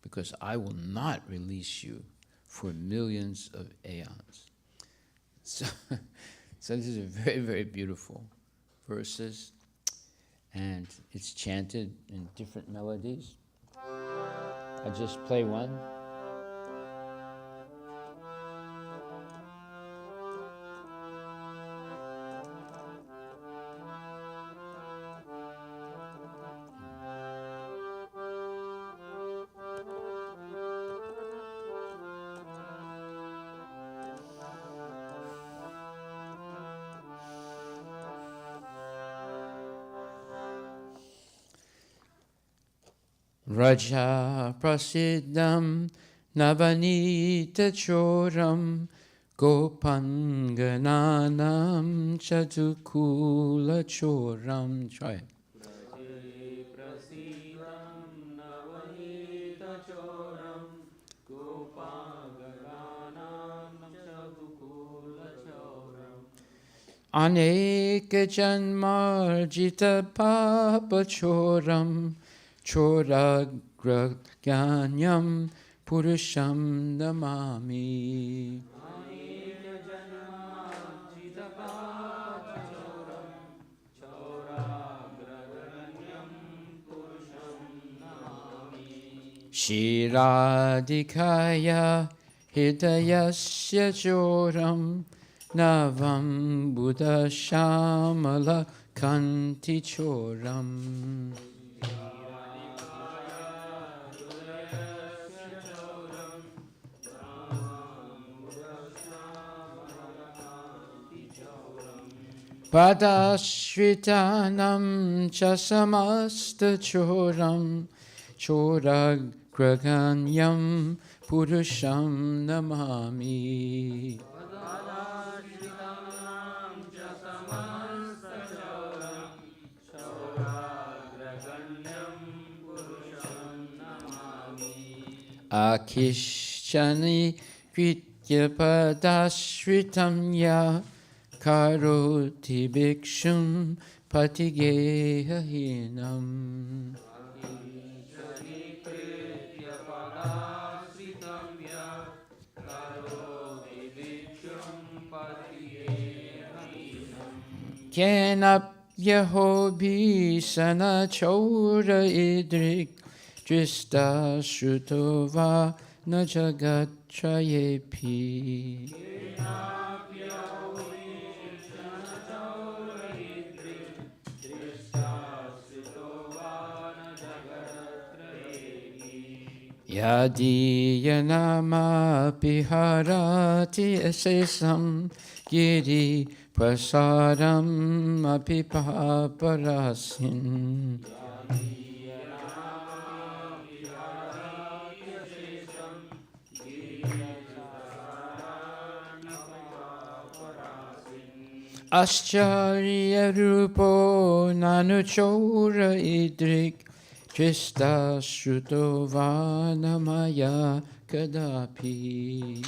because I will not release you for millions of aeons. So, so this is a very, very beautiful verses, and it's chanted in different melodies. I'll just play one. Raja Prasiddham Navanita Choram Gopangananam Chatukula Choram. Try it. Aneka Janmarjita Papa Choram Choragranyam Purusham Namami. Shiradikaya Hidayasya Choram Navam Buddha Shamala Kanti Choram. Padashritanam chasamasta choram choragraganyam purusham namami. Akishchani kritya padashritam ya Karoti bhikshum patigehinam. Kenapyaho bhisana chaura idrik drista shrutova na jagatrayepi. Yadiyanama piharati esesam giri prasaram apipaparasin. Ascharya rupo nanuchora idrik Krista Shrutovanamaya Kadapi.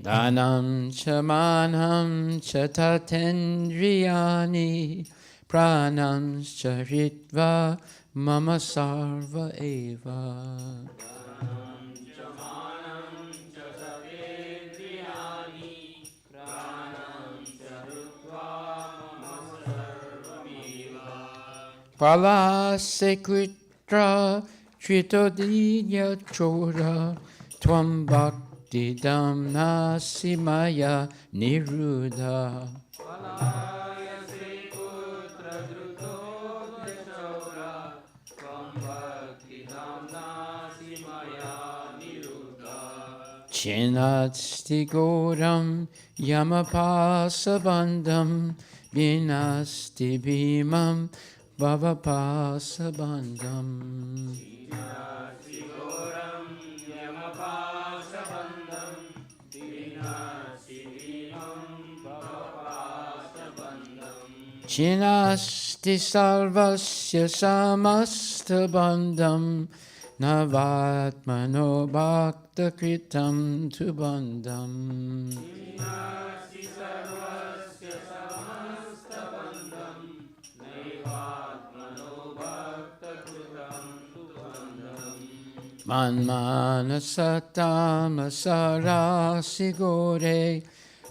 Danam chamanam chatatendriyani pranam charitva mama sarva eva. Pala sequitra tritodinya chora tvam bhakti damna simaya niruddha. Chinasti goram yamapasabandam vinasti bhimam Bhavapasabandam. Chinasti sarvasya samastabandam Navatmano bhakta kritam tubandam. Manmanasatamasarasi gore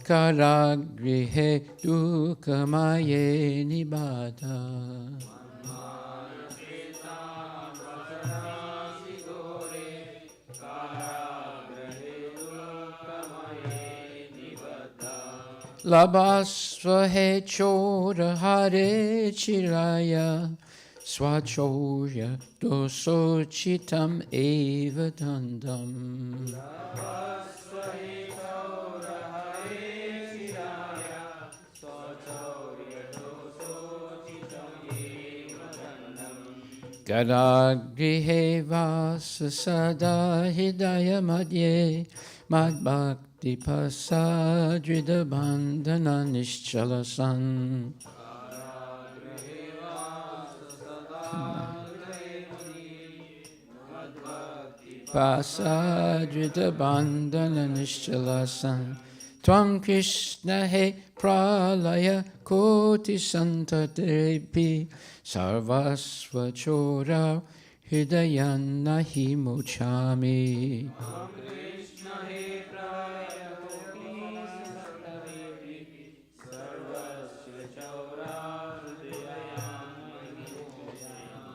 karagrihe dukamaye nibada. Labasvahe chora hare chiraya swachorya dosochitam eva dandam. Gadagrihe vasa sada hidaya madhye madbhakti pasadrida bandhana nishchalasan. Pasadrita bandhana nishchalasan. Tvam Krishna he pralaya koti santatepi sarvasva chora hridayan nahi mochami.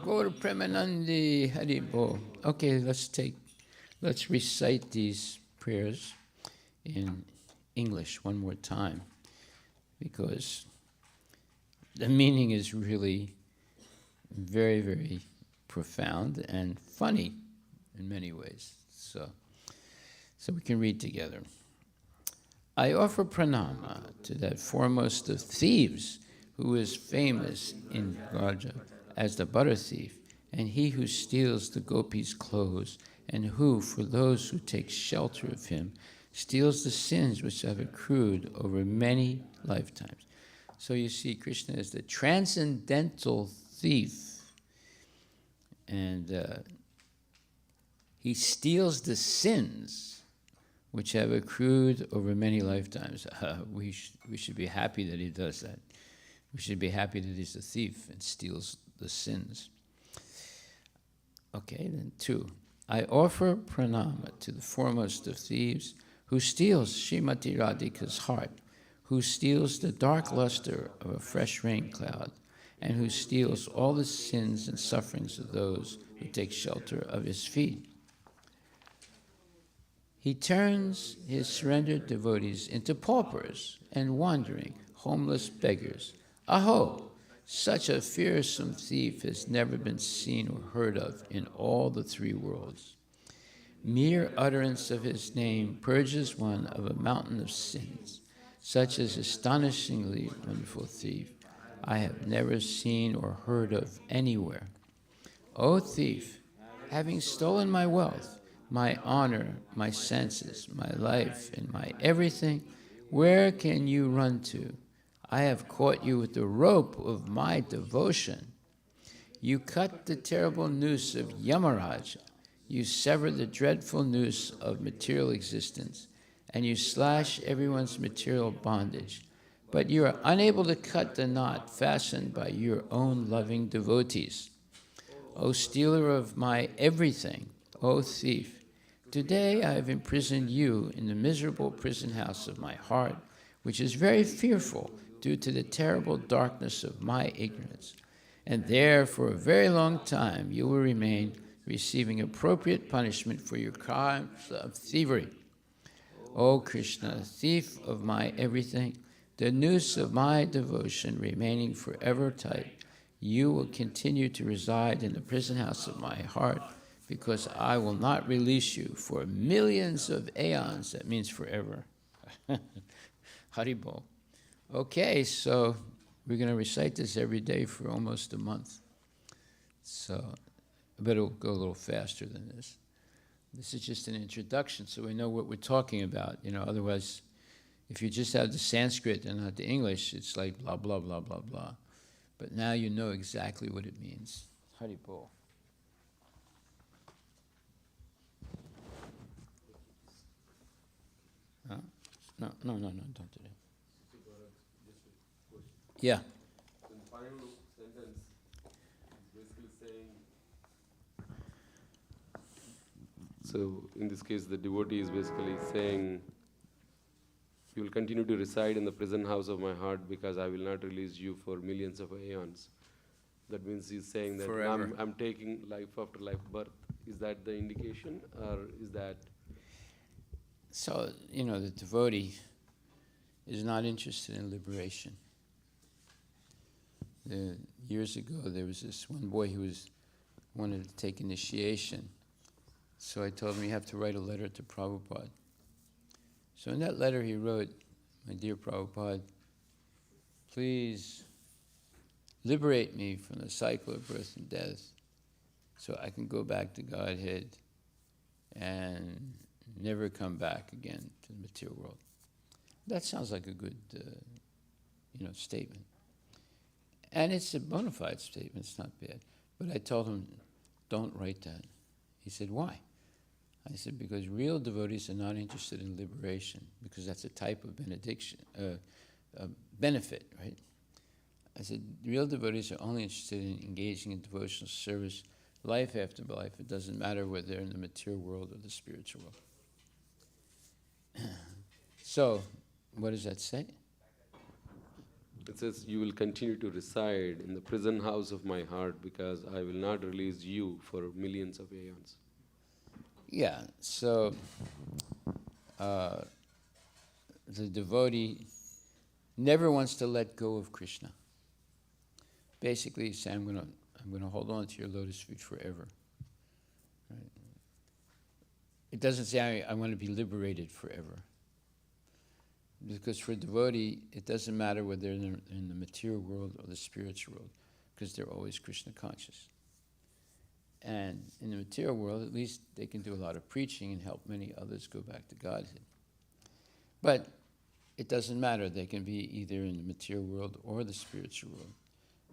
Gaur Premanandi Haribo. Okay, let's recite these prayers in English one more time, because the meaning is really very, very profound and funny in many ways. So we can read together. I offer pranama to that foremost of thieves who is famous in Raja as the butter thief, and he who steals the gopis' clothes, and who, for those who take shelter of him, steals the sins which have accrued over many lifetimes. So you see, Krishna is the transcendental thief, and he steals the sins which have accrued over many lifetimes. We should be happy that he does that. We should be happy that he's a thief and steals the sins. Okay, then 2. I offer pranama to the foremost of thieves, who steals Srimati Radhika's heart, who steals the dark luster of a fresh rain cloud, and who steals all the sins and sufferings of those who take shelter of his feet. He turns his surrendered devotees into paupers and wandering, homeless beggars. Aho! Such a fearsome thief has never been seen or heard of in all the 3 worlds. Mere utterance of his name purges one of a mountain of sins. Such as astonishingly wonderful thief I have never seen or heard of anywhere. O thief, having stolen my wealth, my honor, my senses, my life, and my everything, where can you run to? I have caught you with the rope of my devotion. You cut the terrible noose of Yamaraj. You sever the dreadful noose of material existence, and you slash everyone's material bondage. But you are unable to cut the knot fastened by your own loving devotees. O stealer of my everything, O thief, today I have imprisoned you in the miserable prison house of my heart, which is very fearful due to the terrible darkness of my ignorance. And there, for a very long time, you will remain, receiving appropriate punishment for your crimes of thievery. O Krishna, thief of my everything, the noose of my devotion remaining forever tight, you will continue to reside in the prison house of my heart, because I will not release you for millions of aeons. That means forever. Haribol. Okay, so we're going to recite this every day for almost a month. So I bet it'll go a little faster than this. This is just an introduction, so we know what we're talking about. Otherwise, if you just have the Sanskrit and not the English, it's like blah, blah, blah, blah, blah. But now you know exactly what it means. Haribol. No, don't do that. Yeah. In the final sentence, it's basically saying. So, in this case, the devotee is basically saying, "You will continue to reside in the prison house of my heart because I will not release you for millions of aeons." That means he's saying that Forever. I'm taking life after life birth. Is that the indication, or is that? So, the devotee is not interested in liberation. Years ago, there was this one boy who wanted to take initiation. So I told him, you have to write a letter to Prabhupada. So in that letter he wrote, "My dear Prabhupada, please liberate me from the cycle of birth and death so I can go back to Godhead and never come back again to the material world." That sounds like a good statement. And it's a bona fide statement, it's not bad. But I told him, don't write that. He said, why? I said, because real devotees are not interested in liberation, because that's a type of benefit, right? I said, real devotees are only interested in engaging in devotional service life after life. It doesn't matter whether they're in the material world or the spiritual world. So, what does that say? It says, "You will continue to reside in the prison house of my heart because I will not release you for millions of aeons." Yeah, so the devotee never wants to let go of Krishna. Basically, he's saying, I'm going to hold on to your lotus feet forever. Right? It doesn't say I want to be liberated forever. Because for a devotee, it doesn't matter whether they're in the material world or the spiritual world, because they're always Krishna conscious. And in the material world, at least they can do a lot of preaching and help many others go back to Godhead. But it doesn't matter. They can be either in the material world or the spiritual world,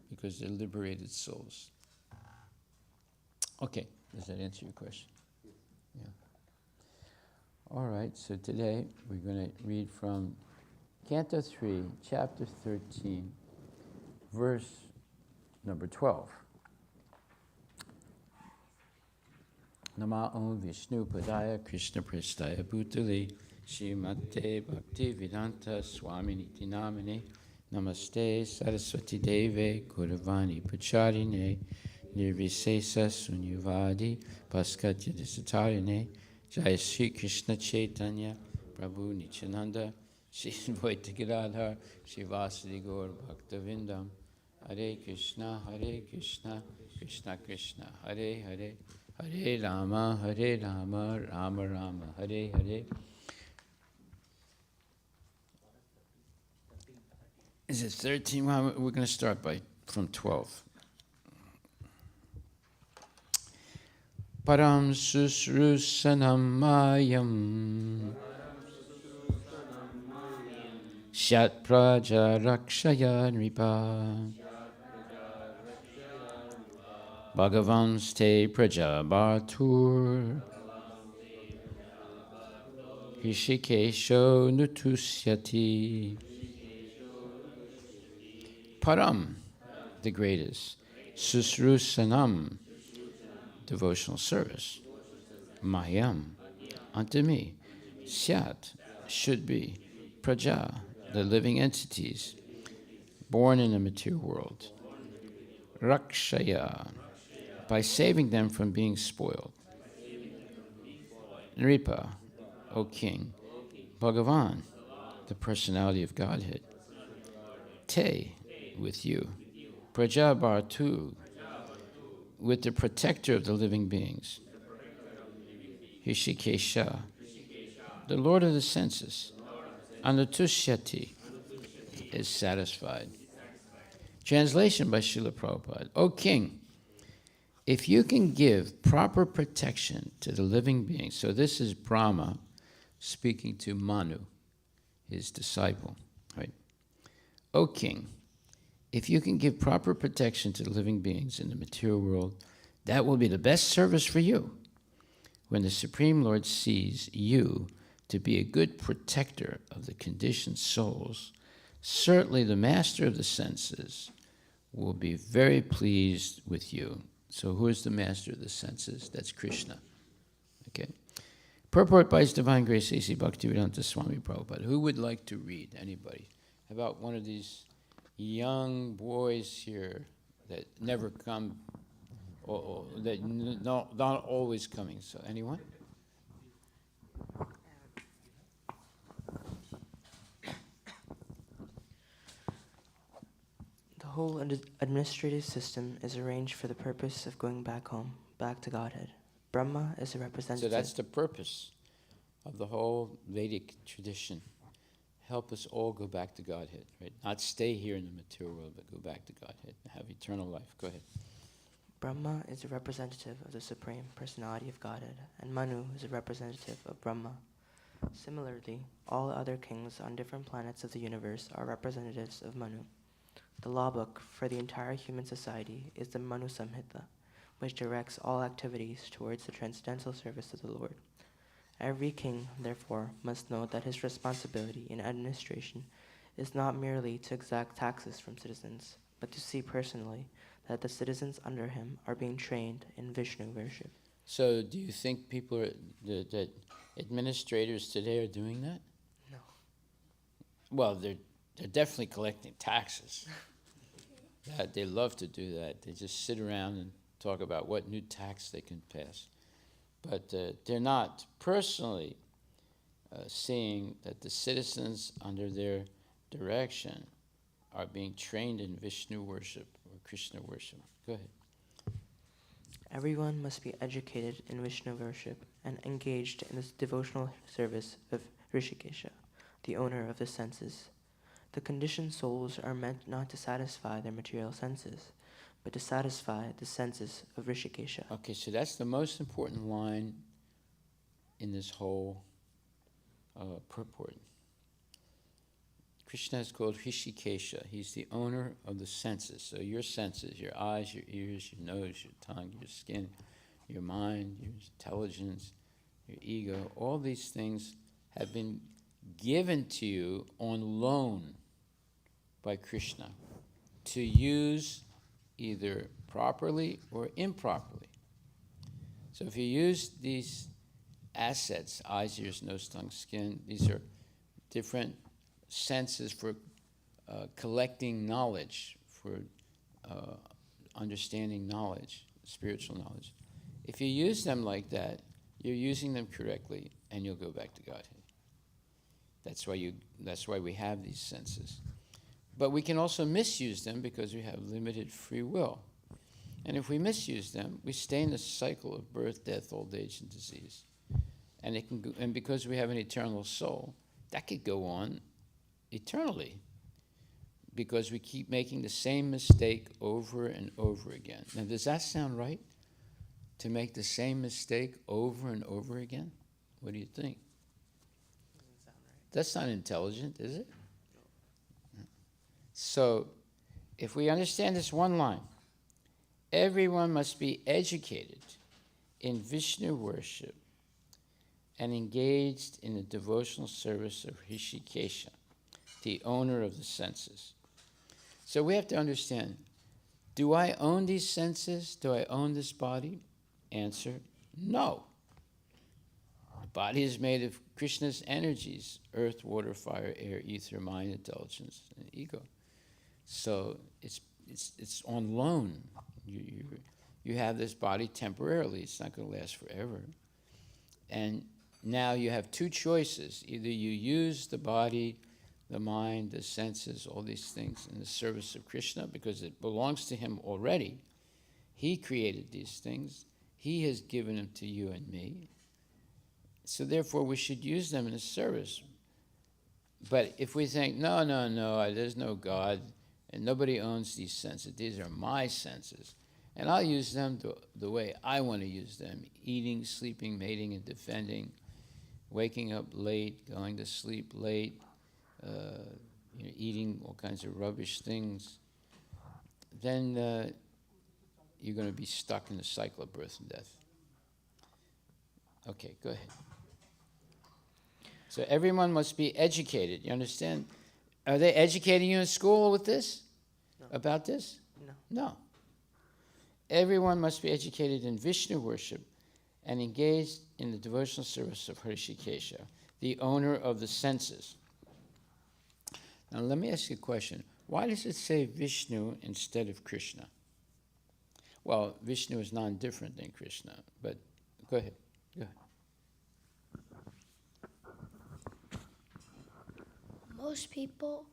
because they're liberated souls. Okay, does that answer your question? Yeah. All right, so today we're going to read from Canto 3, Chapter 13, verse number 12. Namah Vishnu Padaya Krishna Prestaya Bhutale Srimate Bhaktivedanta Swami Niti Namane Namaste Saraswati Deve Gauravani Pacharine Nirvisesa Sunyavadi Paskatya Disatarine Jai Sri Krishna Chaitanya Prabhu Nityananda Shri Advaita Gadadhar Shri Vasudeva Gaur Bhaktavindam Hare Krishna Krishna Krishna Hare Hare Hare Rama Rama Rama Hare Hare. Is it 13? Well, we're going to start from 12. Param susrusanam mayam Shat praja rakshaya nripa Bhagavan ste praja bhartur Hishikesho nutusyati. Param, the greatest. Susrusanam, devotional service. Mayam, unto me. Syat, should be. Praja, the living entities, born in the material world. Rakshaya, by saving them from being spoiled. Nripa, O king. Bhagavan, the personality of Godhead. Te, with you. Praja Bhartu, with the protector of the living beings. Hishikesha, the Lord of the senses. Anutushyati, is satisfied. Translation by Srila Prabhupada. O king, if you can give proper protection to the living beings, so this is Brahma speaking to Manu, his disciple, right? O king, if you can give proper protection to the living beings in the material world, that will be the best service for you. When the Supreme Lord sees you to be a good protector of the conditioned souls, certainly the master of the senses will be very pleased with you. So who is the master of the senses? That's Krishna. Okay. Purport by His Divine Grace A.C. Bhaktivedanta Swami Prabhupada. Who would like to read? Anybody? How about one of these young boys here that never come, or that not always coming? So anyone? The whole administrative system is arranged for the purpose of going back home, back to Godhead. Brahma is a representative. So that's the purpose of the whole Vedic tradition. Help us all go back to Godhead, right? Not stay here in the material world, but go back to Godhead and have eternal life. Go ahead. Brahma is a representative of the Supreme Personality of Godhead, and Manu is a representative of Brahma. Similarly, all other kings on different planets of the universe are representatives of Manu. The law book for the entire human society is the Manu Samhita, which directs all activities towards the transcendental service of the Lord. Every king, therefore, must know that his responsibility in administration is not merely to exact taxes from citizens, but to see personally that the citizens under him are being trained in Vishnu worship. So do you think people are, that administrators today are doing that? No. Well, they're definitely collecting taxes. They love to do that. They just sit around and talk about what new tax they can pass. But they're not personally seeing that the citizens under their direction are being trained in Vishnu worship or Krishna worship. Go ahead. Everyone must be educated in Vishnu worship and engaged in this devotional service of Rishikesha, the owner of the senses. The conditioned souls are meant not to satisfy their material senses, but to satisfy the senses of Rishikesha. Okay, so that's the most important line in this whole purport. Krishna is called Rishikesha. He's the owner of the senses. So your senses, your eyes, your ears, your nose, your tongue, your skin, your mind, your intelligence, your ego, all these things have been given to you on loan by Krishna to use either properly or improperly. So if you use these assets, eyes, ears, nose, tongue, skin, these are different senses for collecting knowledge, for understanding knowledge, spiritual knowledge. If you use them like that, you're using them correctly, and you'll go back to Godhead. That's why we have these senses. But we can also misuse them because we have limited free will. And if we misuse them, we stay in the cycle of birth, death, old age, and disease. And it can go, and because we have an eternal soul, that could go on eternally, because we keep making the same mistake over and over again. Now, does that sound right? To make the same mistake over and over again? What do you think? Doesn't sound right. That's not intelligent, is it? So, if we understand this one line, everyone must be educated in Vishnu worship and engaged in the devotional service of Rishikesha, the owner of the senses. So we have to understand, do I own these senses? Do I own this body? Answer, no. The body is made of Krishna's energies, earth, water, fire, air, ether, mind, intelligence, and ego. So it's on loan. You have this body temporarily. It's not going to last forever. And now you have two choices. Either you use the body, the mind, the senses, all these things in the service of Krishna because it belongs to him already. He created these things. He has given them to you and me. So therefore we should use them in his service. But if we think, no, there's no God, and nobody owns these senses, these are my senses, and I'll use them the way I want to use them, eating, sleeping, mating, and defending, waking up late, going to sleep late, eating all kinds of rubbish things, then you're going to be stuck in the cycle of birth and death. Okay, go ahead. So everyone must be educated. You understand? Are they educating you in school with this? No. About this? No. No. Everyone must be educated in Vishnu worship and engaged in the devotional service of Hrishikesha, the owner of the senses. Now let me ask you a question. Why does it say Vishnu instead of Krishna? Well, Vishnu is non-different than Krishna, but go ahead. Go ahead. Most people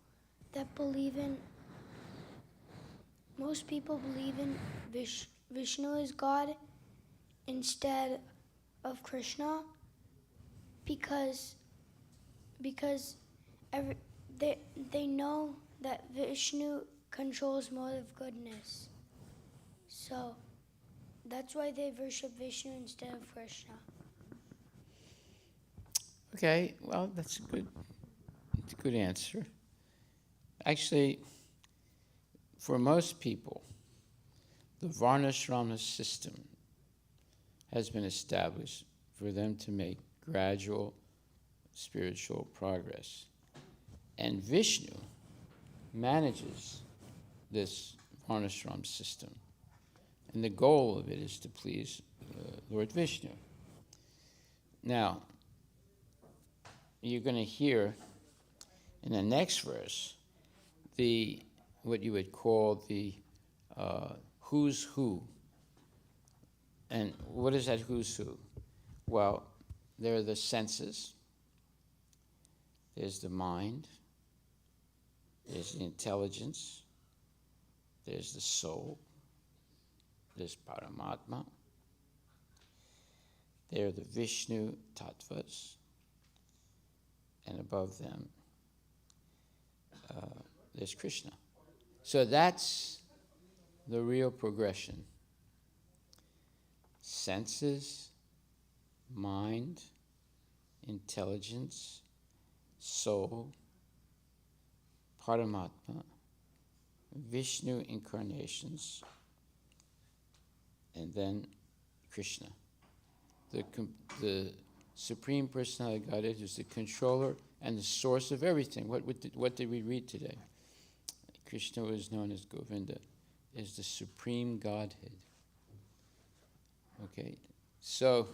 believe in Vishnu as God instead of Krishna because they know that Vishnu controls mode of goodness. So that's why they worship Vishnu instead of Krishna. Okay, well, that's a good answer. Actually, for most people, the Varnashrama system has been established for them to make gradual spiritual progress. And Vishnu manages this Varnashram system. And the goal of it is to please Lord Vishnu. Now, you're going to hear in the next verse what you would call the who's who. And what is that who's who? Well, there are the senses, there's the mind, there's the intelligence, there's the soul, there's Paramatma, there are the Vishnu tattvas, and above them there's Krishna. So that's the real progression. Senses, mind, intelligence, soul, Paramatma, Vishnu incarnations, and then Krishna. The Supreme Personality of Godhead is the controller and the source of everything. What did we read today? Krishna, who is known as Govinda, is the Supreme Godhead. Okay, so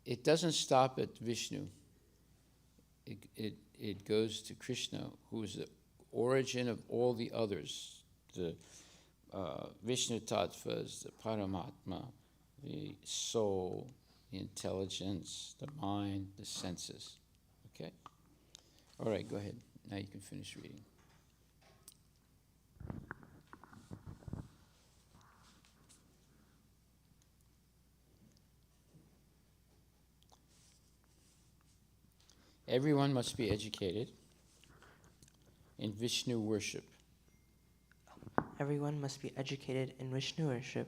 it doesn't stop at Vishnu. It goes to Krishna, who is the origin of all the others. The Vishnu tattvas, the Paramatma, the soul, the intelligence, the mind, the senses. Okay? All right, go ahead. Now you can finish reading. Everyone must be educated in Vishnu worship. Everyone must be educated in Vishnu worship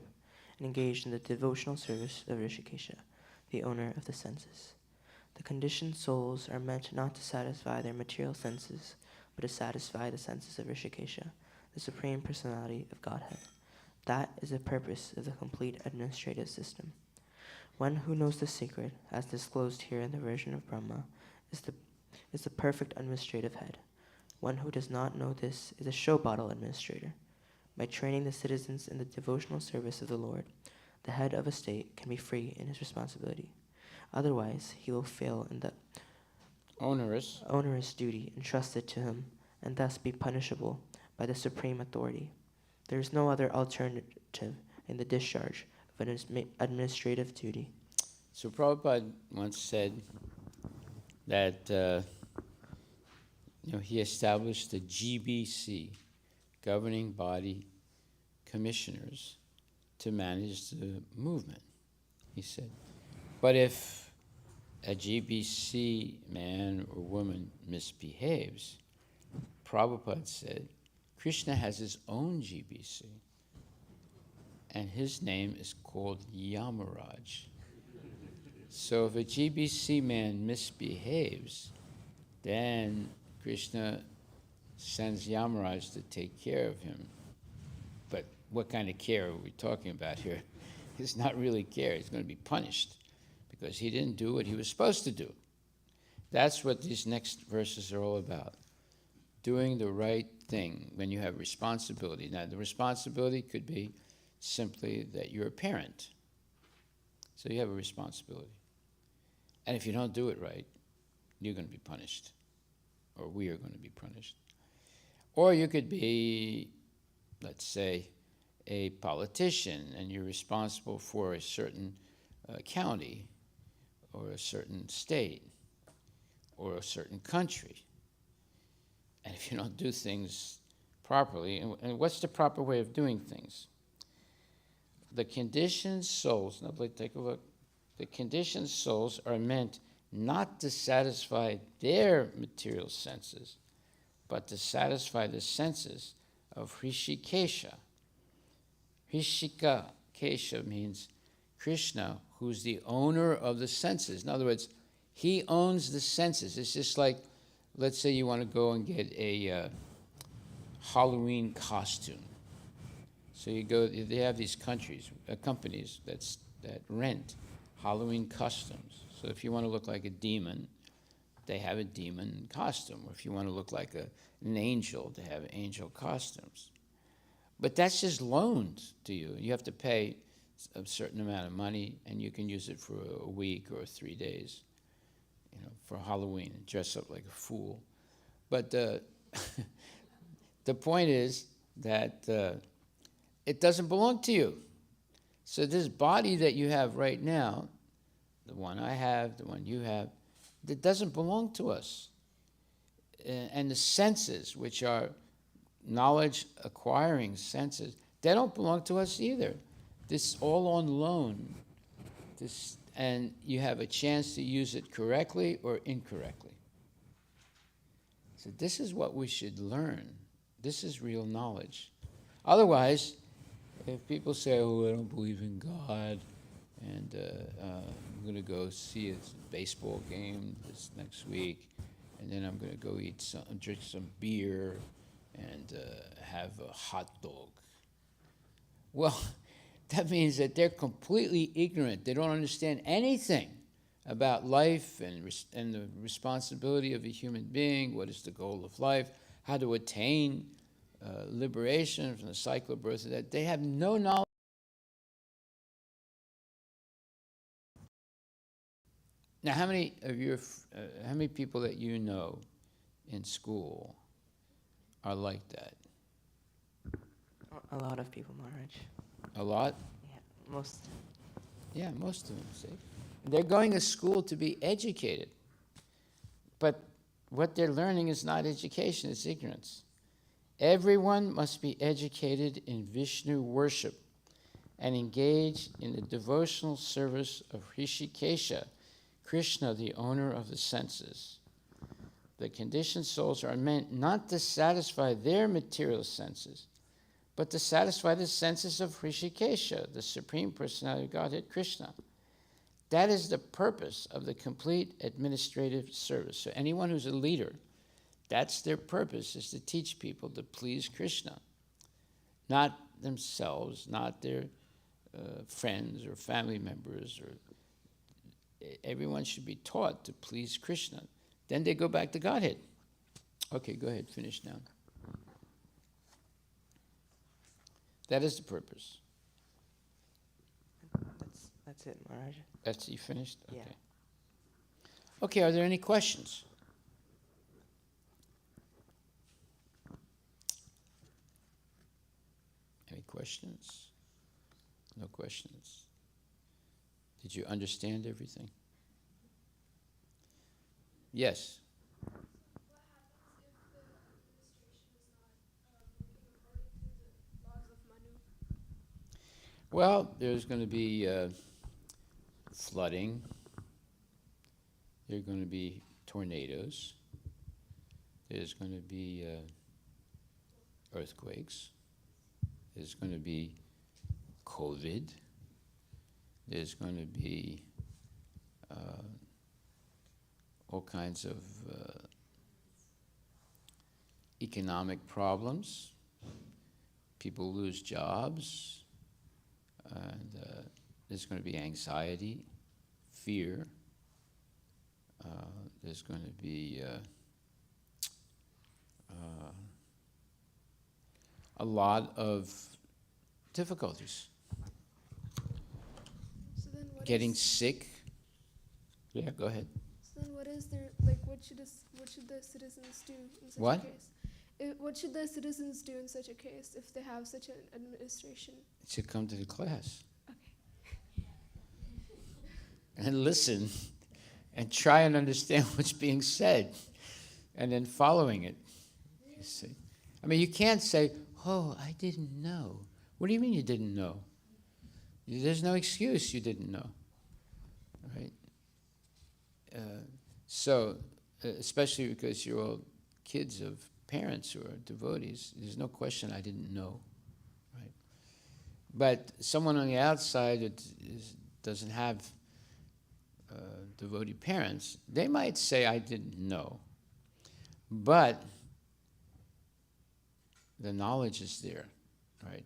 and engaged in the devotional service of Rishikesha, the owner of the senses. The conditioned souls are meant not to satisfy their material senses, but to satisfy the senses of Rishikesha, the Supreme Personality of Godhead. That is the purpose of the complete administrative system. One who knows the secret, as disclosed here in the version of Brahma, is the perfect administrative head. One who does not know this is a show bottle administrator. By training the citizens in the devotional service of the Lord, the head of a state can be free in his responsibility. Otherwise, he will fail in the onerous duty entrusted to him and thus be punishable by the supreme authority. There is no other alternative in the discharge of an administrative duty. So Prabhupada once said that he established the GBC, Governing Body Commissioners, to manage the movement. He said, but if a GBC man or woman misbehaves, Prabhupada said, Krishna has his own GBC, and his name is called Yamaraj. So if a GBC man misbehaves, then Krishna sends Yamaraj to take care of him. But what kind of care are we talking about here? It's not really care. He's going to be punished because he didn't do what he was supposed to do. That's what these next verses are all about. Doing the right thing when you have responsibility. Now, the responsibility could be simply that you're a parent. So you have a responsibility. And if you don't do it right, you're going to be punished. Or we are going to be punished. Or you could be, let's say, a politician, and you're responsible for a certain county, or a certain state, or a certain country. And if you don't do things properly, and what's the proper way of doing things? The conditioned souls, now take a look. The conditioned souls are meant not to satisfy their material senses, but to satisfy the senses of Hrishikesha. Hrishikesha means Krishna, who's the owner of the senses. In other words, he owns the senses. It's just like, let's say you want to go and get a Halloween costume. So you go, they have these companies that rent Halloween costumes. So if you want to look like a demon, they have a demon costume. Or if you want to look like an angel, they have angel costumes. But that's just loaned to you. You have to pay a certain amount of money, and you can use it for a week or 3 days, for Halloween, and dress up like a fool. But the point is that it doesn't belong to you. So this body that you have right now, the one I have, the one you have, that doesn't belong to us. And the senses, which are knowledge acquiring senses, they don't belong to us either. This is all on loan. And you have a chance to use it correctly or incorrectly. So this is what we should learn. This is real knowledge. Otherwise, if people say, oh, I don't believe in God, and I'm going to go see a baseball game this next week, and then I'm going to go drink some beer, and have a hot dog. Well, that means that they're completely ignorant. They don't understand anything about life and the responsibility of a human being, what is the goal of life, how to attain liberation from the cycle of birth. That they have no knowledge. Now, how many people that you know in school are like that? A lot of people, Maharaj. A lot? Yeah, most. Yeah, most of them, see. They're going to school to be educated. But what they're learning is not education, it's ignorance. Everyone must be educated in Vishnu worship and engage in the devotional service of Hrishikesha, Krishna, the owner of the senses. The conditioned souls are meant not to satisfy their material senses, but to satisfy the senses of Hrishikesha, the Supreme Personality of Godhead, Krishna. That is the purpose of the complete administrative service. So anyone who's a leader, that's their purpose, is to teach people to please Krishna. Not themselves, not their friends or family members. Everyone should be taught to please Krishna. Then they go back to Godhead. Okay, go ahead, finish now. That is the purpose. That's it, Maharaj. That's you finished? Okay. Yeah. Okay, are there any questions? Any questions? No questions. Did you understand everything? Yes. Well, there's going to be flooding. There are going to be tornadoes. There's going to be earthquakes. There's going to be COVID. There's going to be all kinds of economic problems. People lose jobs. And there's going to be anxiety, fear. there's going to be a lot of difficulties. So then Getting sick. Yeah, go ahead. So then what is there, like, what should the citizens do in such What? a case? What should the citizens do in such a case if they have such an administration? To come to the class Okay. and listen and try and understand what's being said and then following it. You see? I mean, you can't say, oh, I didn't know. What do you mean you didn't know? There's no excuse you didn't know, right? Especially because you're all kids of parents who are devotees, there's no question I didn't know, right? But someone on the outside that doesn't have devotee parents, they might say I didn't know, but the knowledge is there, right?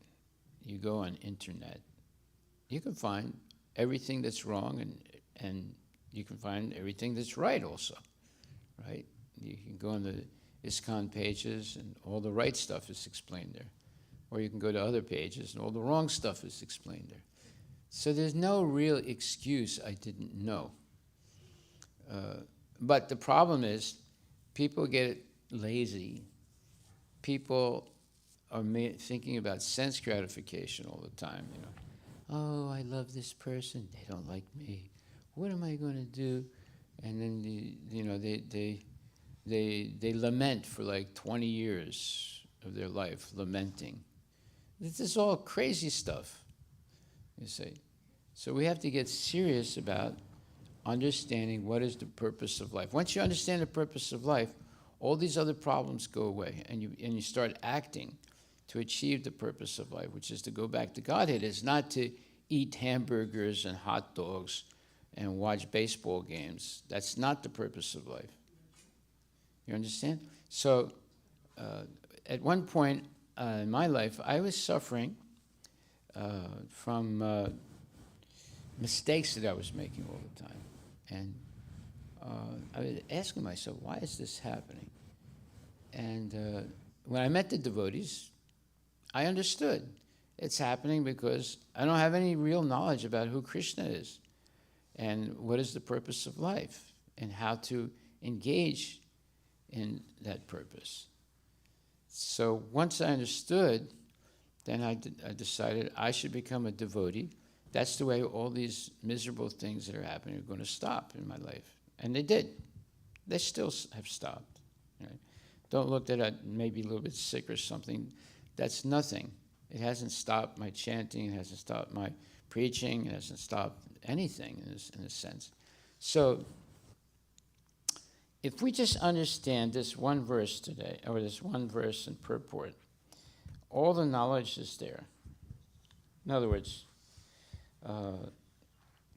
You go on internet, you can find everything that's wrong and you can find everything that's right also, right? You can go on the ISKCON pages and all the right stuff is explained there. Or you can go to other pages and all the wrong stuff is explained there. So there's no real excuse I didn't know. But the problem is people get lazy. People are thinking about sense gratification all the time, you know. Oh, I love this person. They don't like me. What am I going to do? And then they lament for like 20 years of their life, lamenting. This is all crazy stuff, you see. So we have to get serious about understanding what is the purpose of life. Once you understand the purpose of life, all these other problems go away, and you start acting to achieve the purpose of life, which is to go back to Godhead. It's not to eat hamburgers and hot dogs and watch baseball games. That's not the purpose of life. You understand? So at one point in my life, I was suffering from mistakes that I was making all the time. And I was asking myself, why is this happening? And when I met the devotees, I understood. It's happening because I don't have any real knowledge about who Krishna is and what is the purpose of life and how to engage in that purpose. So once I understood, then I decided I should become a devotee. That's the way all these miserable things that are happening are going to stop in my life. And they did. They still have stopped. Right? Don't look that I'm maybe a little bit sick or something. That's nothing. It hasn't stopped my chanting. It hasn't stopped my preaching. It hasn't stopped anything in a sense. So if we just understand this one verse today, or this one verse in purport, all the knowledge is there. In other words,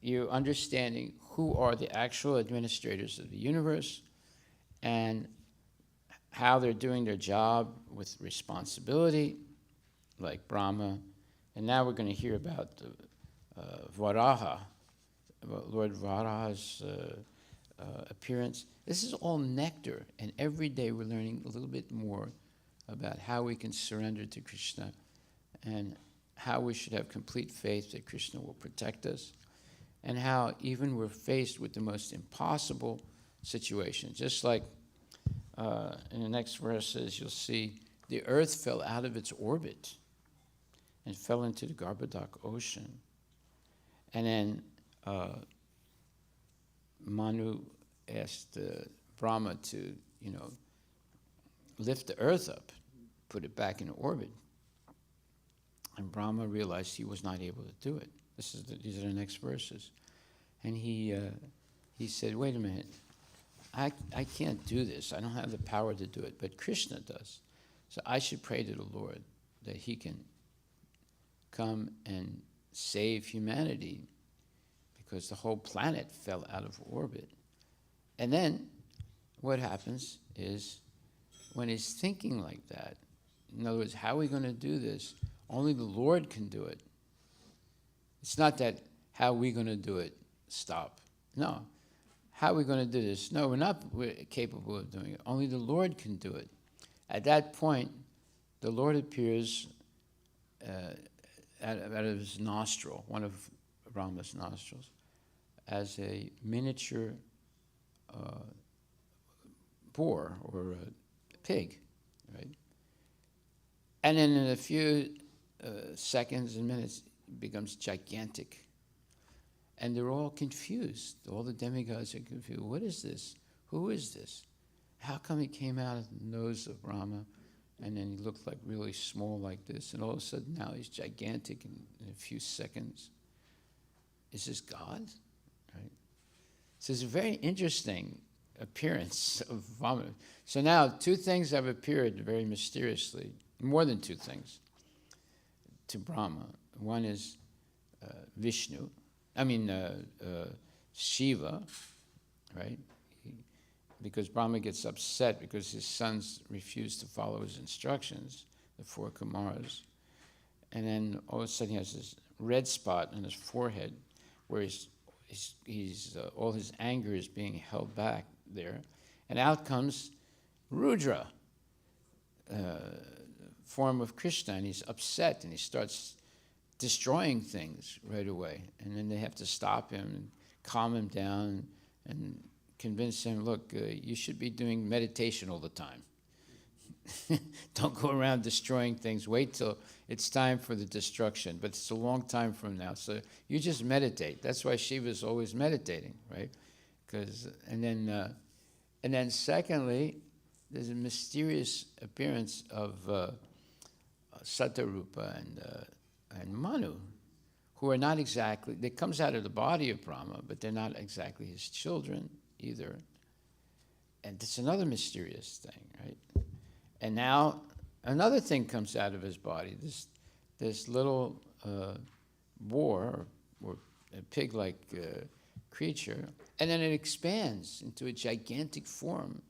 you're understanding who are the actual administrators of the universe and how they're doing their job with responsibility, like Brahma. And now we're going to hear about Varaha, about Lord Varaha's appearance. This is all nectar, and every day we're learning a little bit more about how we can surrender to Krishna and how we should have complete faith that Krishna will protect us, and how even we're faced with the most impossible situation. Just like in the next verses, you'll see the earth fell out of its orbit and fell into the Garbhodak ocean. And then Manu asked Brahma to, lift the earth up, put it back in orbit. And Brahma realized he was not able to do it. These are the next verses. And he said, wait a minute, I can't do this. I don't have the power to do it, but Krishna does. So I should pray to the Lord that he can come and save humanity because the whole planet fell out of orbit. And then what happens is when he's thinking like that, in other words, how are we going to do this? Only the Lord can do it. It's not that how are we going to do it, stop. No. how are we going to do this? No, we're capable of doing it. Only the Lord can do it. At that point, the Lord appears out of his nostril, one of Brahma's nostrils, as a miniature boar or a pig, right? And then in a few seconds and minutes, it becomes gigantic. And they're all confused. All the demigods are confused. What is this? Who is this? How come he came out of the nose of Brahma, and then he looked like really small like this, and all of a sudden now he's gigantic in a few seconds? Is this God? Right? So it's a very interesting appearance of Brahma. So now 2 things have appeared very mysteriously, more than 2 things, to Brahma. One is Shiva, right? Because Brahma gets upset because his sons refuse to follow his instructions, the 4 Kumaras. And then all of a sudden he has this red spot on his forehead where all his anger is being held back there. And out comes Rudra, form of Krishna, and he's upset and he starts destroying things right away. And then they have to stop him and calm him down and convince him, look, you should be doing meditation all the time. Don't go around destroying things. Wait till it's time for the destruction. But it's a long time from now. So you just meditate. That's why Shiva's always meditating, right? And then secondly, there's a mysterious appearance of Satarupa and Manu, who are not exactly, they comes out of the body of Brahma, but they're not exactly his children either. And it's another mysterious thing, right? And now another thing comes out of his body, this little boar or a pig-like creature, and then it expands into a gigantic form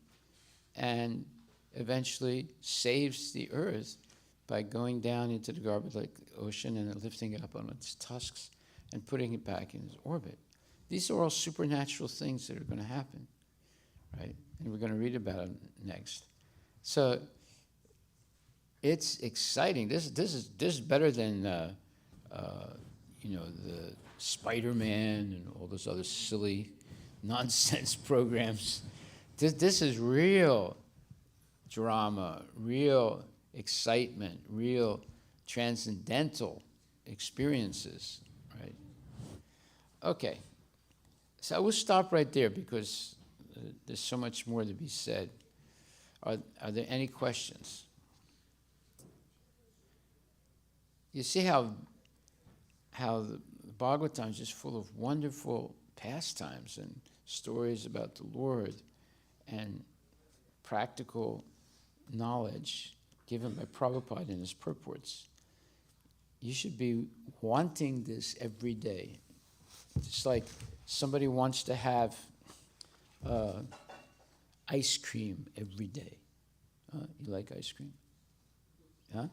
and eventually saves the earth by going down into the garbage-like ocean and then lifting it up on its tusks and putting it back in its orbit. These are all supernatural things that are going to happen, right? And we're going to read about them next. So it's exciting. This is better than the Spider-Man and all those other silly nonsense programs. This is real drama, real excitement, real transcendental experiences, right? Okay, so we'll stop right there because there's so much more to be said. Are there any questions? You see how the Bhagavatam is just full of wonderful pastimes and stories about the Lord and practical knowledge given by Prabhupada in his purports. You should be wanting this every day. It's like somebody wants to have ice cream every day. You like ice cream? Huh?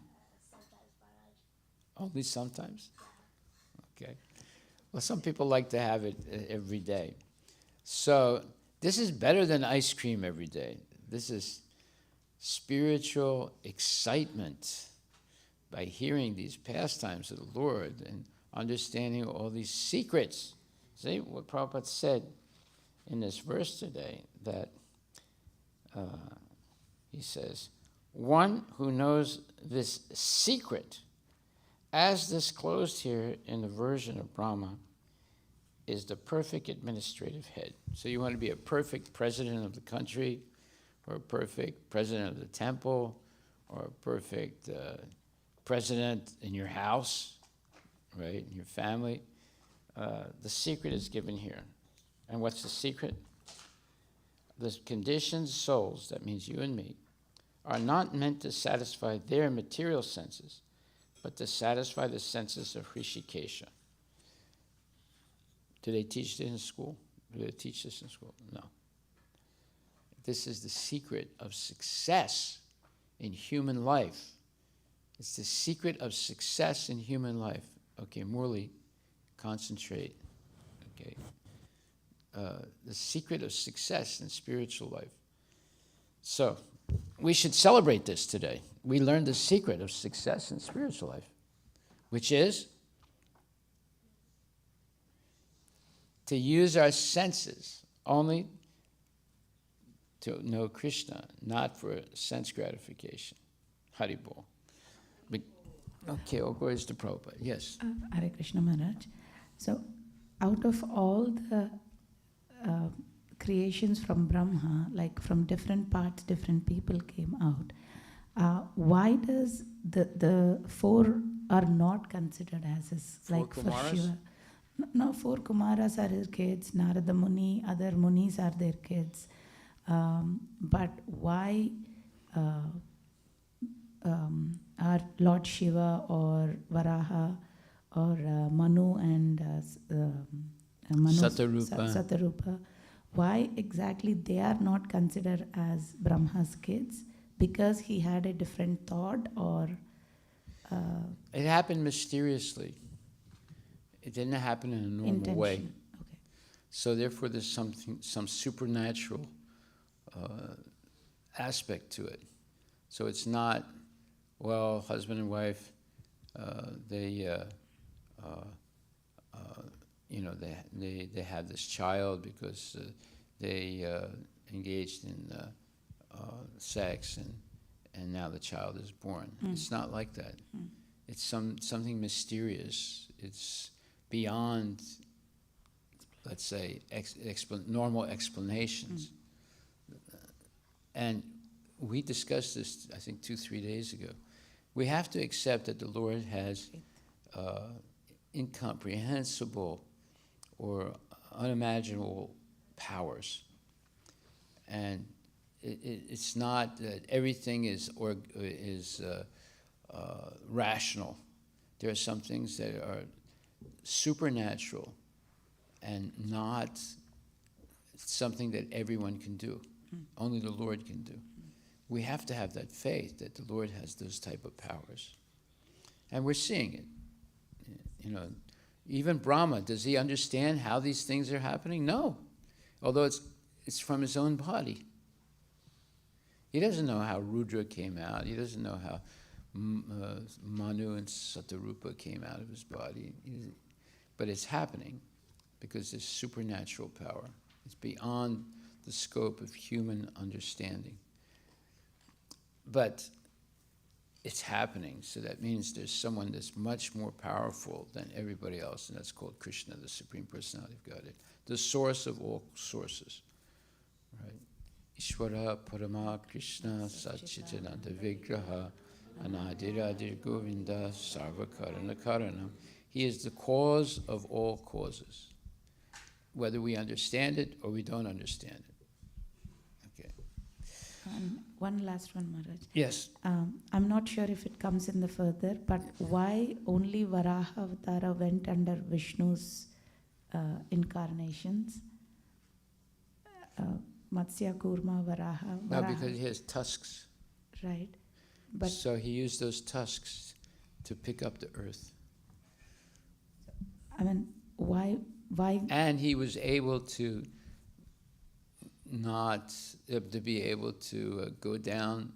Only sometimes? Okay. Well, some people like to have it every day. So this is better than ice cream every day. This is spiritual excitement by hearing these pastimes of the Lord and understanding all these secrets. See what Prabhupada said in this verse today, that he says, one who knows this secret, as disclosed here in the version of Brahma, is the perfect administrative head. So you want to be a perfect president of the country, or a perfect president of the temple, or a perfect president in your house, right, in your family. The secret is given here. And what's the secret? The conditioned souls, that means you and me, are not meant to satisfy their material senses, but to satisfy the senses of Hrishikesha. Do they teach this in school? Do they teach this in school? No. This is the secret of success in human life. It's the secret of success in human life. Okay, Murli, concentrate. Okay. the secret of success in spiritual life. So, we should celebrate this today. We learned the secret of success in spiritual life, which is to use our senses only to know Krishna, not for sense gratification. Haribol. Okay, all glories to Prabhupada. Yes. Hare Krishna Maharaj. So, out of all the creations from Brahma, like from different parts, different people came out. Why does the four are not considered as his, Four like Kumaras? for Shiva? No, four Kumaras are his kids. Narada Muni, other Munis are their kids. But why are Lord Shiva or Varaha or Manu and Satarupa, why exactly they are not considered as Brahma's kids? Because he had a different thought, or It happened mysteriously. It didn't happen in a normal way. intention? Okay. So therefore there's some supernatural aspect to it. So it's not, well, husband and wife, they have this child because they engaged in sex, and now the child is born. It's not like that. It's something mysterious. It's beyond, let's say, normal explanations. And we discussed this, I think, 2-3 days ago. We have to accept that the Lord has incomprehensible or unimaginable powers. And it's not that everything is rational. There are some things that are supernatural and not something that everyone can do. Only the Lord can do. We have to have that faith that the Lord has those type of powers. And we're seeing it. You know, even Brahma, does he understand how these things are happening? No. Although it's from his own body. He doesn't know how Rudra came out. He doesn't know how Manu and Satarupa came out of his body. But it's happening because there's supernatural power. It's beyond the scope of human understanding. But it's happening, so that means there's someone that's much more powerful than everybody else, and that's called Krishna, the Supreme Personality of Godhead, the source of all sources. Right? Ishvara Parama Krishna Satchitananda Vigraha Anadiradir Govinda Sarva Karana Karanam. He is the cause of all causes, whether we understand it or we don't understand it. Okay. And one last one, Maharaj. Yes. I'm not sure if it comes in the further, but why only Varaha Avatara went under Vishnu's incarnations? Matsya, Kurma, Varaha. No, because he has tusks. Right. But So he used those tusks to pick up the earth. I mean, why? And he was able to to be able to go down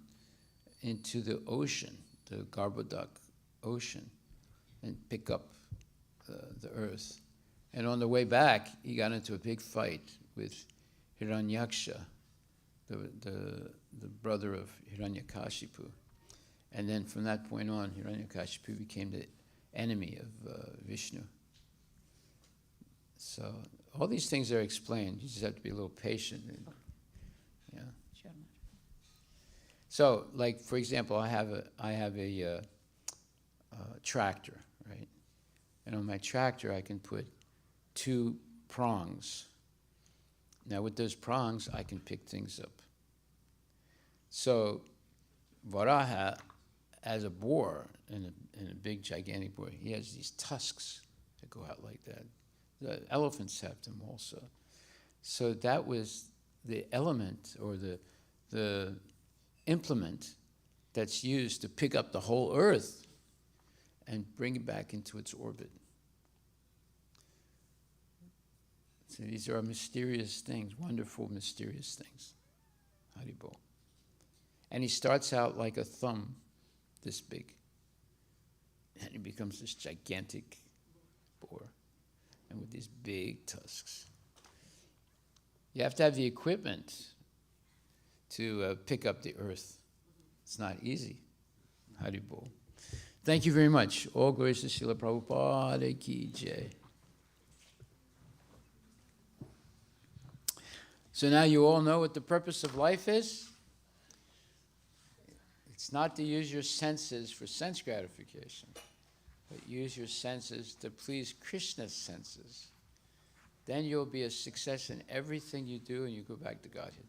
into the ocean, the Garbhodak ocean, and pick up the earth. And on the way back, he got into a big fight with Hiranyaksha, the brother of Hiranyakashipu. And then from that point on, Hiranyakashipu became the enemy of Vishnu. So all these things are explained. You just have to be a little patient. Yeah. Sure. So, like for example, I have a tractor, right? And on my tractor, I can put 2 prongs. Now, with those prongs, I can pick things up. So, Varaha, as a boar, in a big, gigantic boar, he has these tusks that go out like that. The elephants have them also. So that was the element or the implement that's used to pick up the whole earth and bring it back into its orbit. So these are mysterious things, wonderful, mysterious things. Haribol. And he starts out like a thumb, this big. And he becomes this gigantic boar, and with these big tusks. You have to have the equipment to pick up the earth. It's not easy. Haribol. Thank you very much. All glories to Srila Prabhupada ki jai. So now you all know what the purpose of life is. It's not to use your senses for sense gratification, but use your senses to please Krishna's senses. Then you'll be a success in everything you do and you go back to Godhead.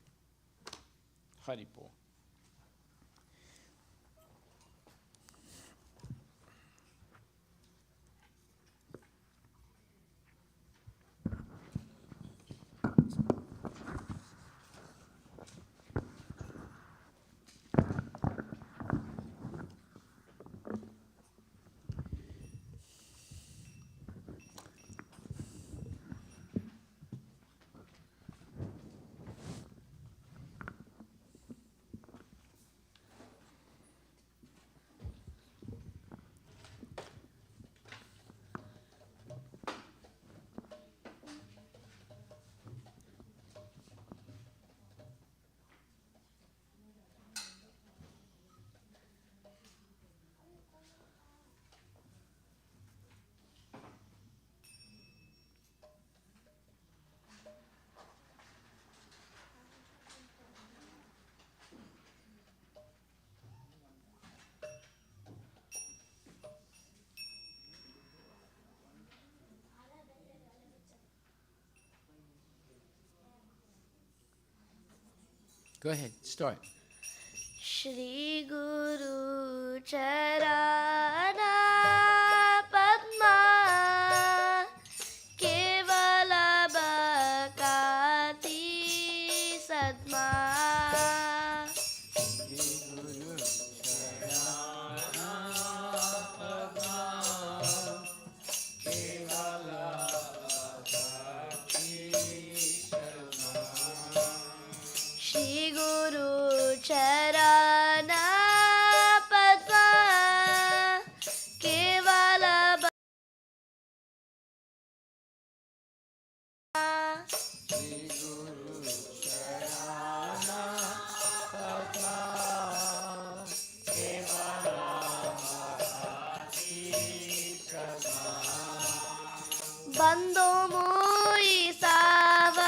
Haribol. Go ahead, start. Shri Guru Charana Padma Kevala Bhakati Sadma Shri Guru Charana Padma Kevala Bhakti Bando Mui Savadana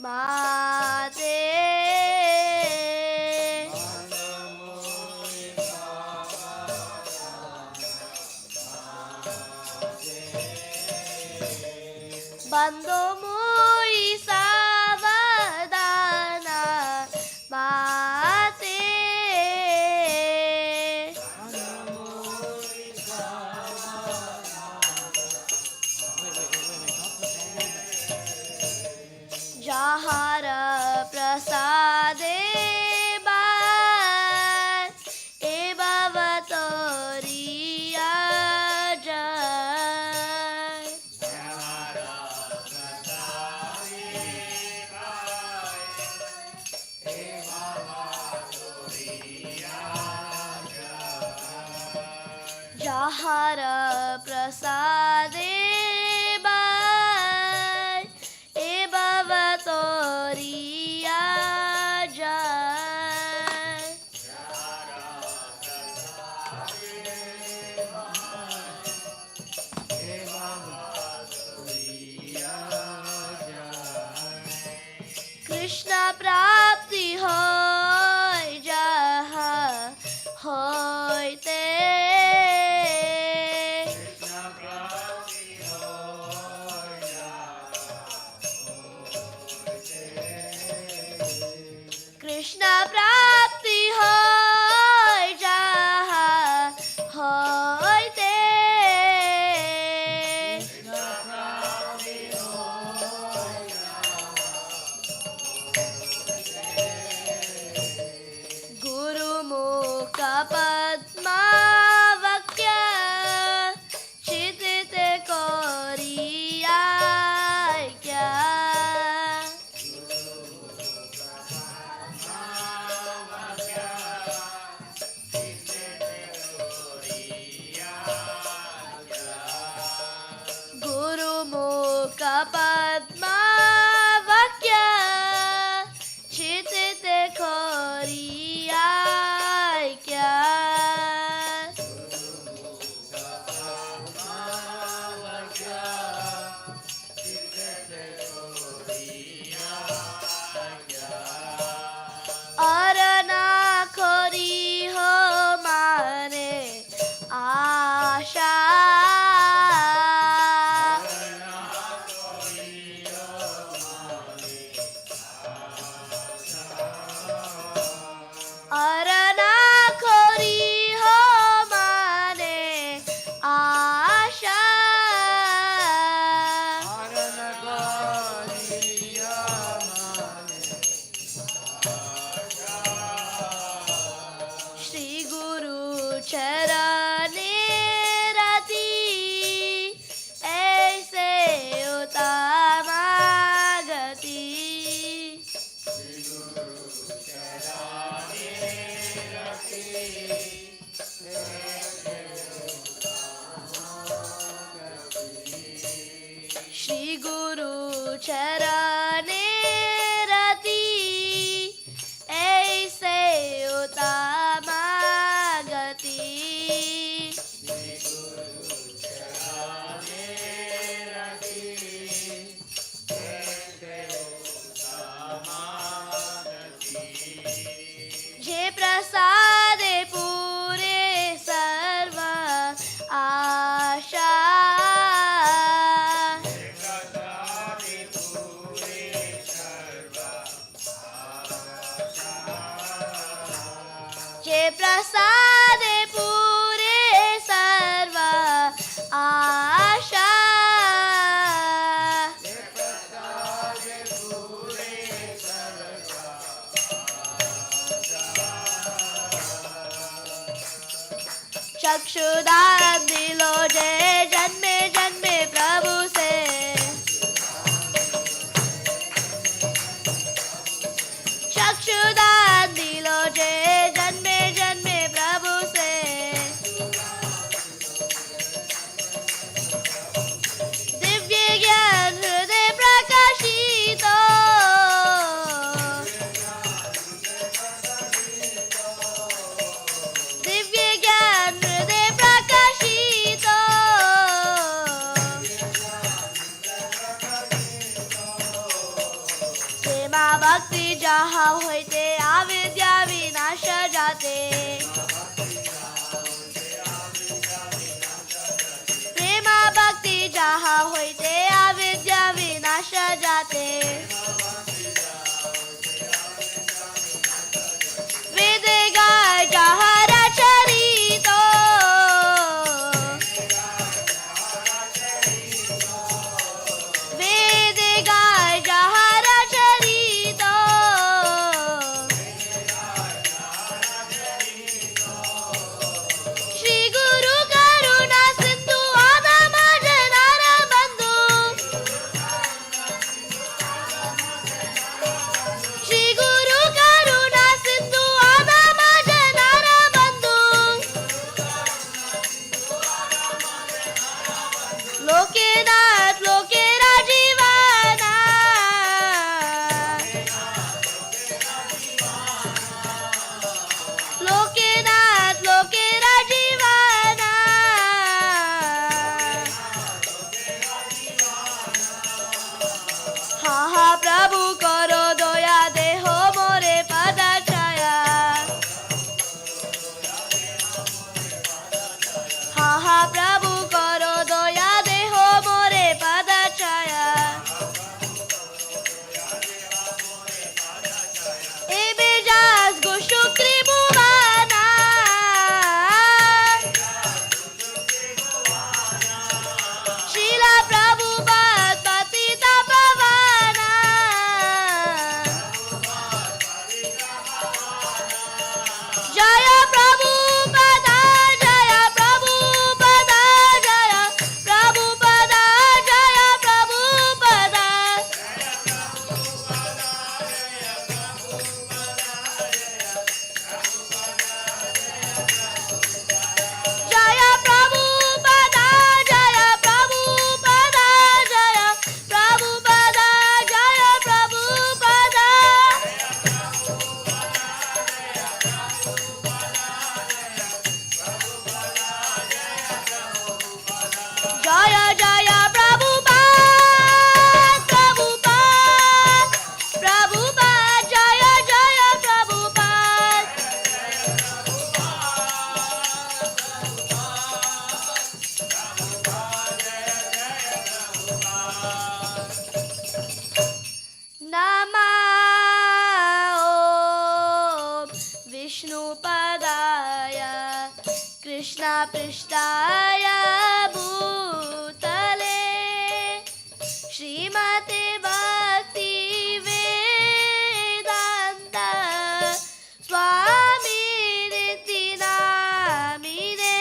Mate Bando Mui Savadana Mate Jahara Prasade Bhat E Bhavatoriya Jai Jahara Prasade Bhat E Bhavatoriya Jai Krishna Prapti Hoy Jaha Hoyte Krishna Prapti Hoy Jaha Hoyte खोरियाय क्या और ना खोरी हो माने आशा और ना खोरी हो माने आशा श्री गुरु चरणे रति ऐसे उत्तमा गति श्री गुरु चरणे रति ऐसे उत्तमा गति जे प्रसादे पूरे सर्व आशा जे प्रसादे पूरे सर्व आशा चक्षुदान दिलो जय जन्मे जन्मे प्रभु से चक्षुदान दिलो जय जन्मे जन्मे प्रभु से दिव्य ज्ञान हृदय प्रकाशित दिव्य ज्ञान हृदय प्रकाशित प्रेमा भक्ति जहाँ होते अविद्या विनाश जाते प्रेमा भक्ति जहाँ होते अविद्या विनाश जाते वेद गाय जहाँ रचरित वेद गाय जहाँ रचरित श्री गुरु करुणा सिंधु आदम जनार बंधु Krishna Prishtaya Bhutale Srimate Bhakti Vedanta Swami Niti Namine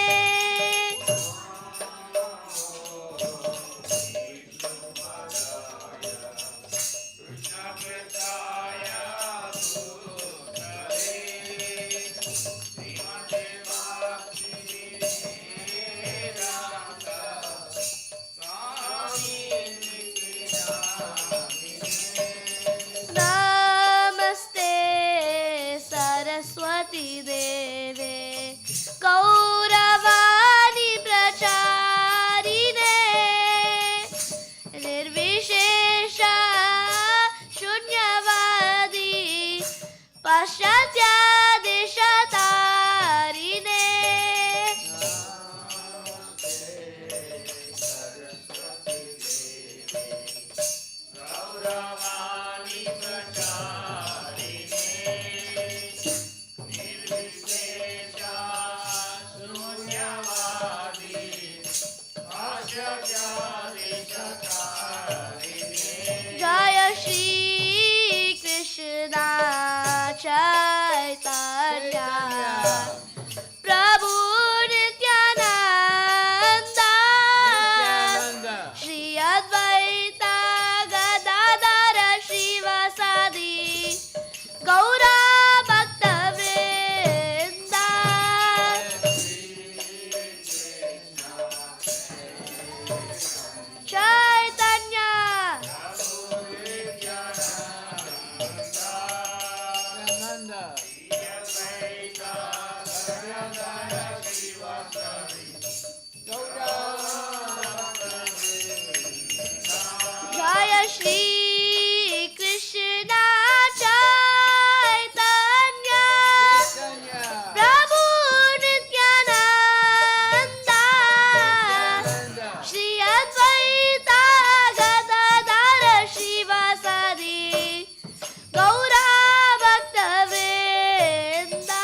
Namaste Saraswati Deve Gauravani Pracharine Nirvishesha Shunyavadi Paschatya Deshatarine Jaya Shri Krishna Chaitanya Prabhu Nityananda Shri Advaita Gadadara Shivasadi Gaura Bhakta Vrinda Chaitanya Jaya Shri Krishna Chaitanya Prabhu Nityananda Shri Advaita Gadadara Shivasadi Gaura Bhakta Vrinda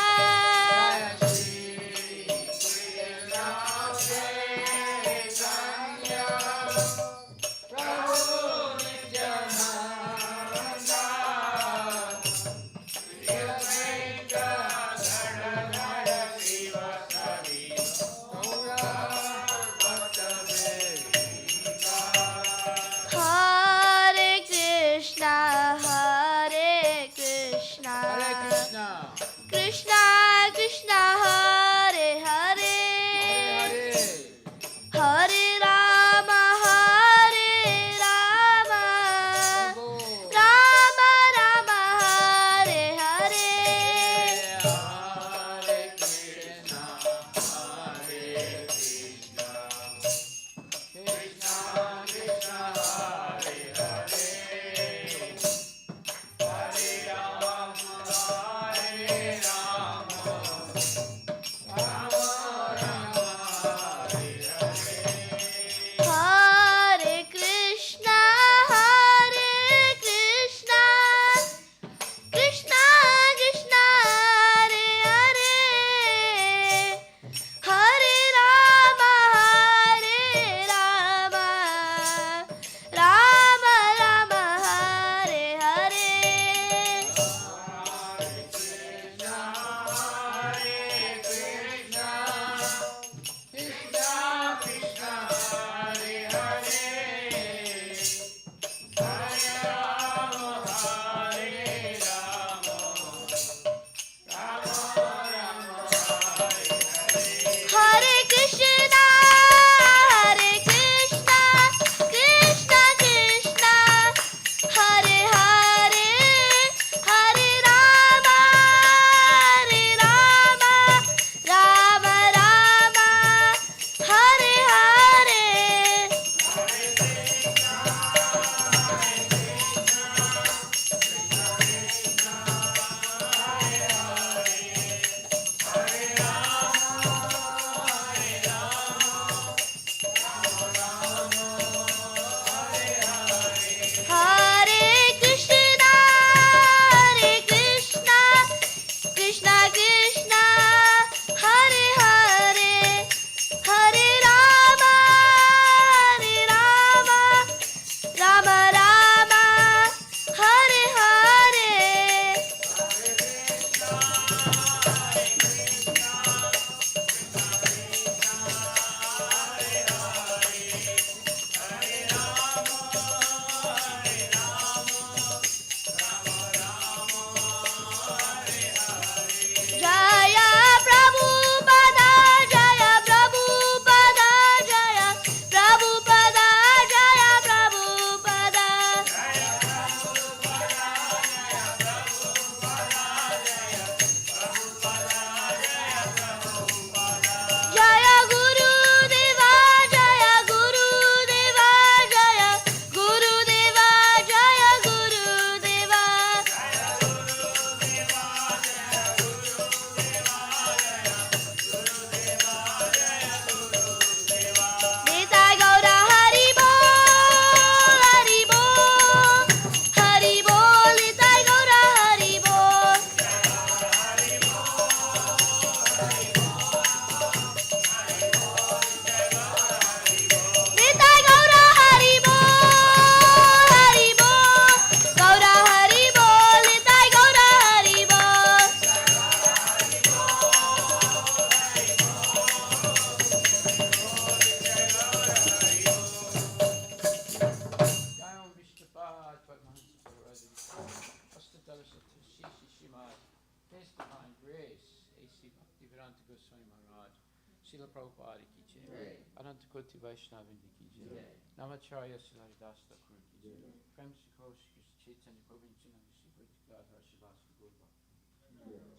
Shri Bhaktivedanta Goswami Maharaj, Srila Prabhupada ki jai, Ananta Koti Vaishnavinda ki jai, Namacharya Srila Das Thakur ki jai, Prem Sikho Shri Chaitanya Prabhu Nityananda Shri Gadhar Shivasa Gurva,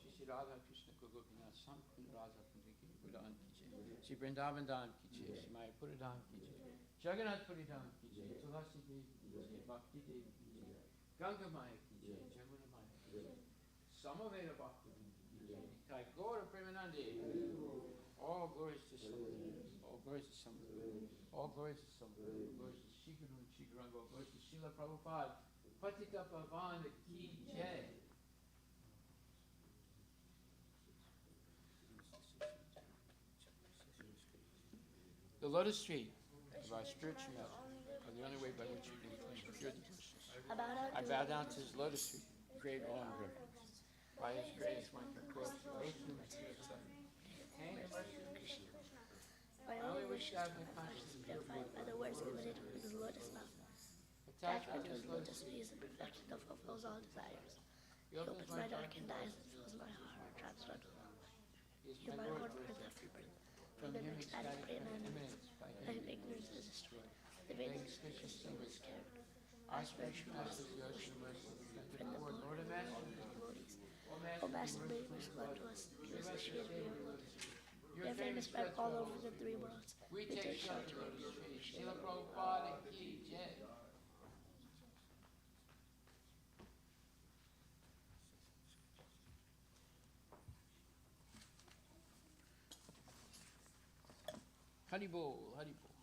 Shri Shri Radha Krishna Gopinath Sankund Radha Kundi Budan ki jai, Shri Vrindavan Dham ki jai, Shri Mayapur Dham ki jai, Jagannath Puri Dham ki jai, Tulasi Devi ki jai, Bhakti Devi ki jai, Ganga Maya ki jai, Jamuna Maya ki jai, Samaveda Bhakti ki jai, Nitai Gaura Premanandi. All glories to Samaveda, all glories to Samaveda, all glories to Samaveda, all glories to Shiguru and Shiguranga, all glories to Srila Prabhupada, Patita Pavana ki jai. The lotus feet of our spiritual master are the only way by which we can cure the persons. I bow down to his lotus feet, great awe and reverence. By his grace, one can quote the ocean of I only wish to have my consciousness purified by the words committed in his lotus mouth. Attachment to his lotus feet is the perfection that fulfills all desires. He opens my darkened eyes and fills my heart, transformed with love. He is my Lord, birth after birth. From him ecstatic preeminence, by him ignorance is destroyed. The vedic system is carried. Our spiritual master is the ocean of mercy. Friend of Lord and Master of devotees. O Master, may you restore to us. Give us the shade of your lotus feet. Your fame is spread all over the three worlds. We take shelter in your shade. Srila Prabhupada ki jai. Hari Bol, Hari Bol.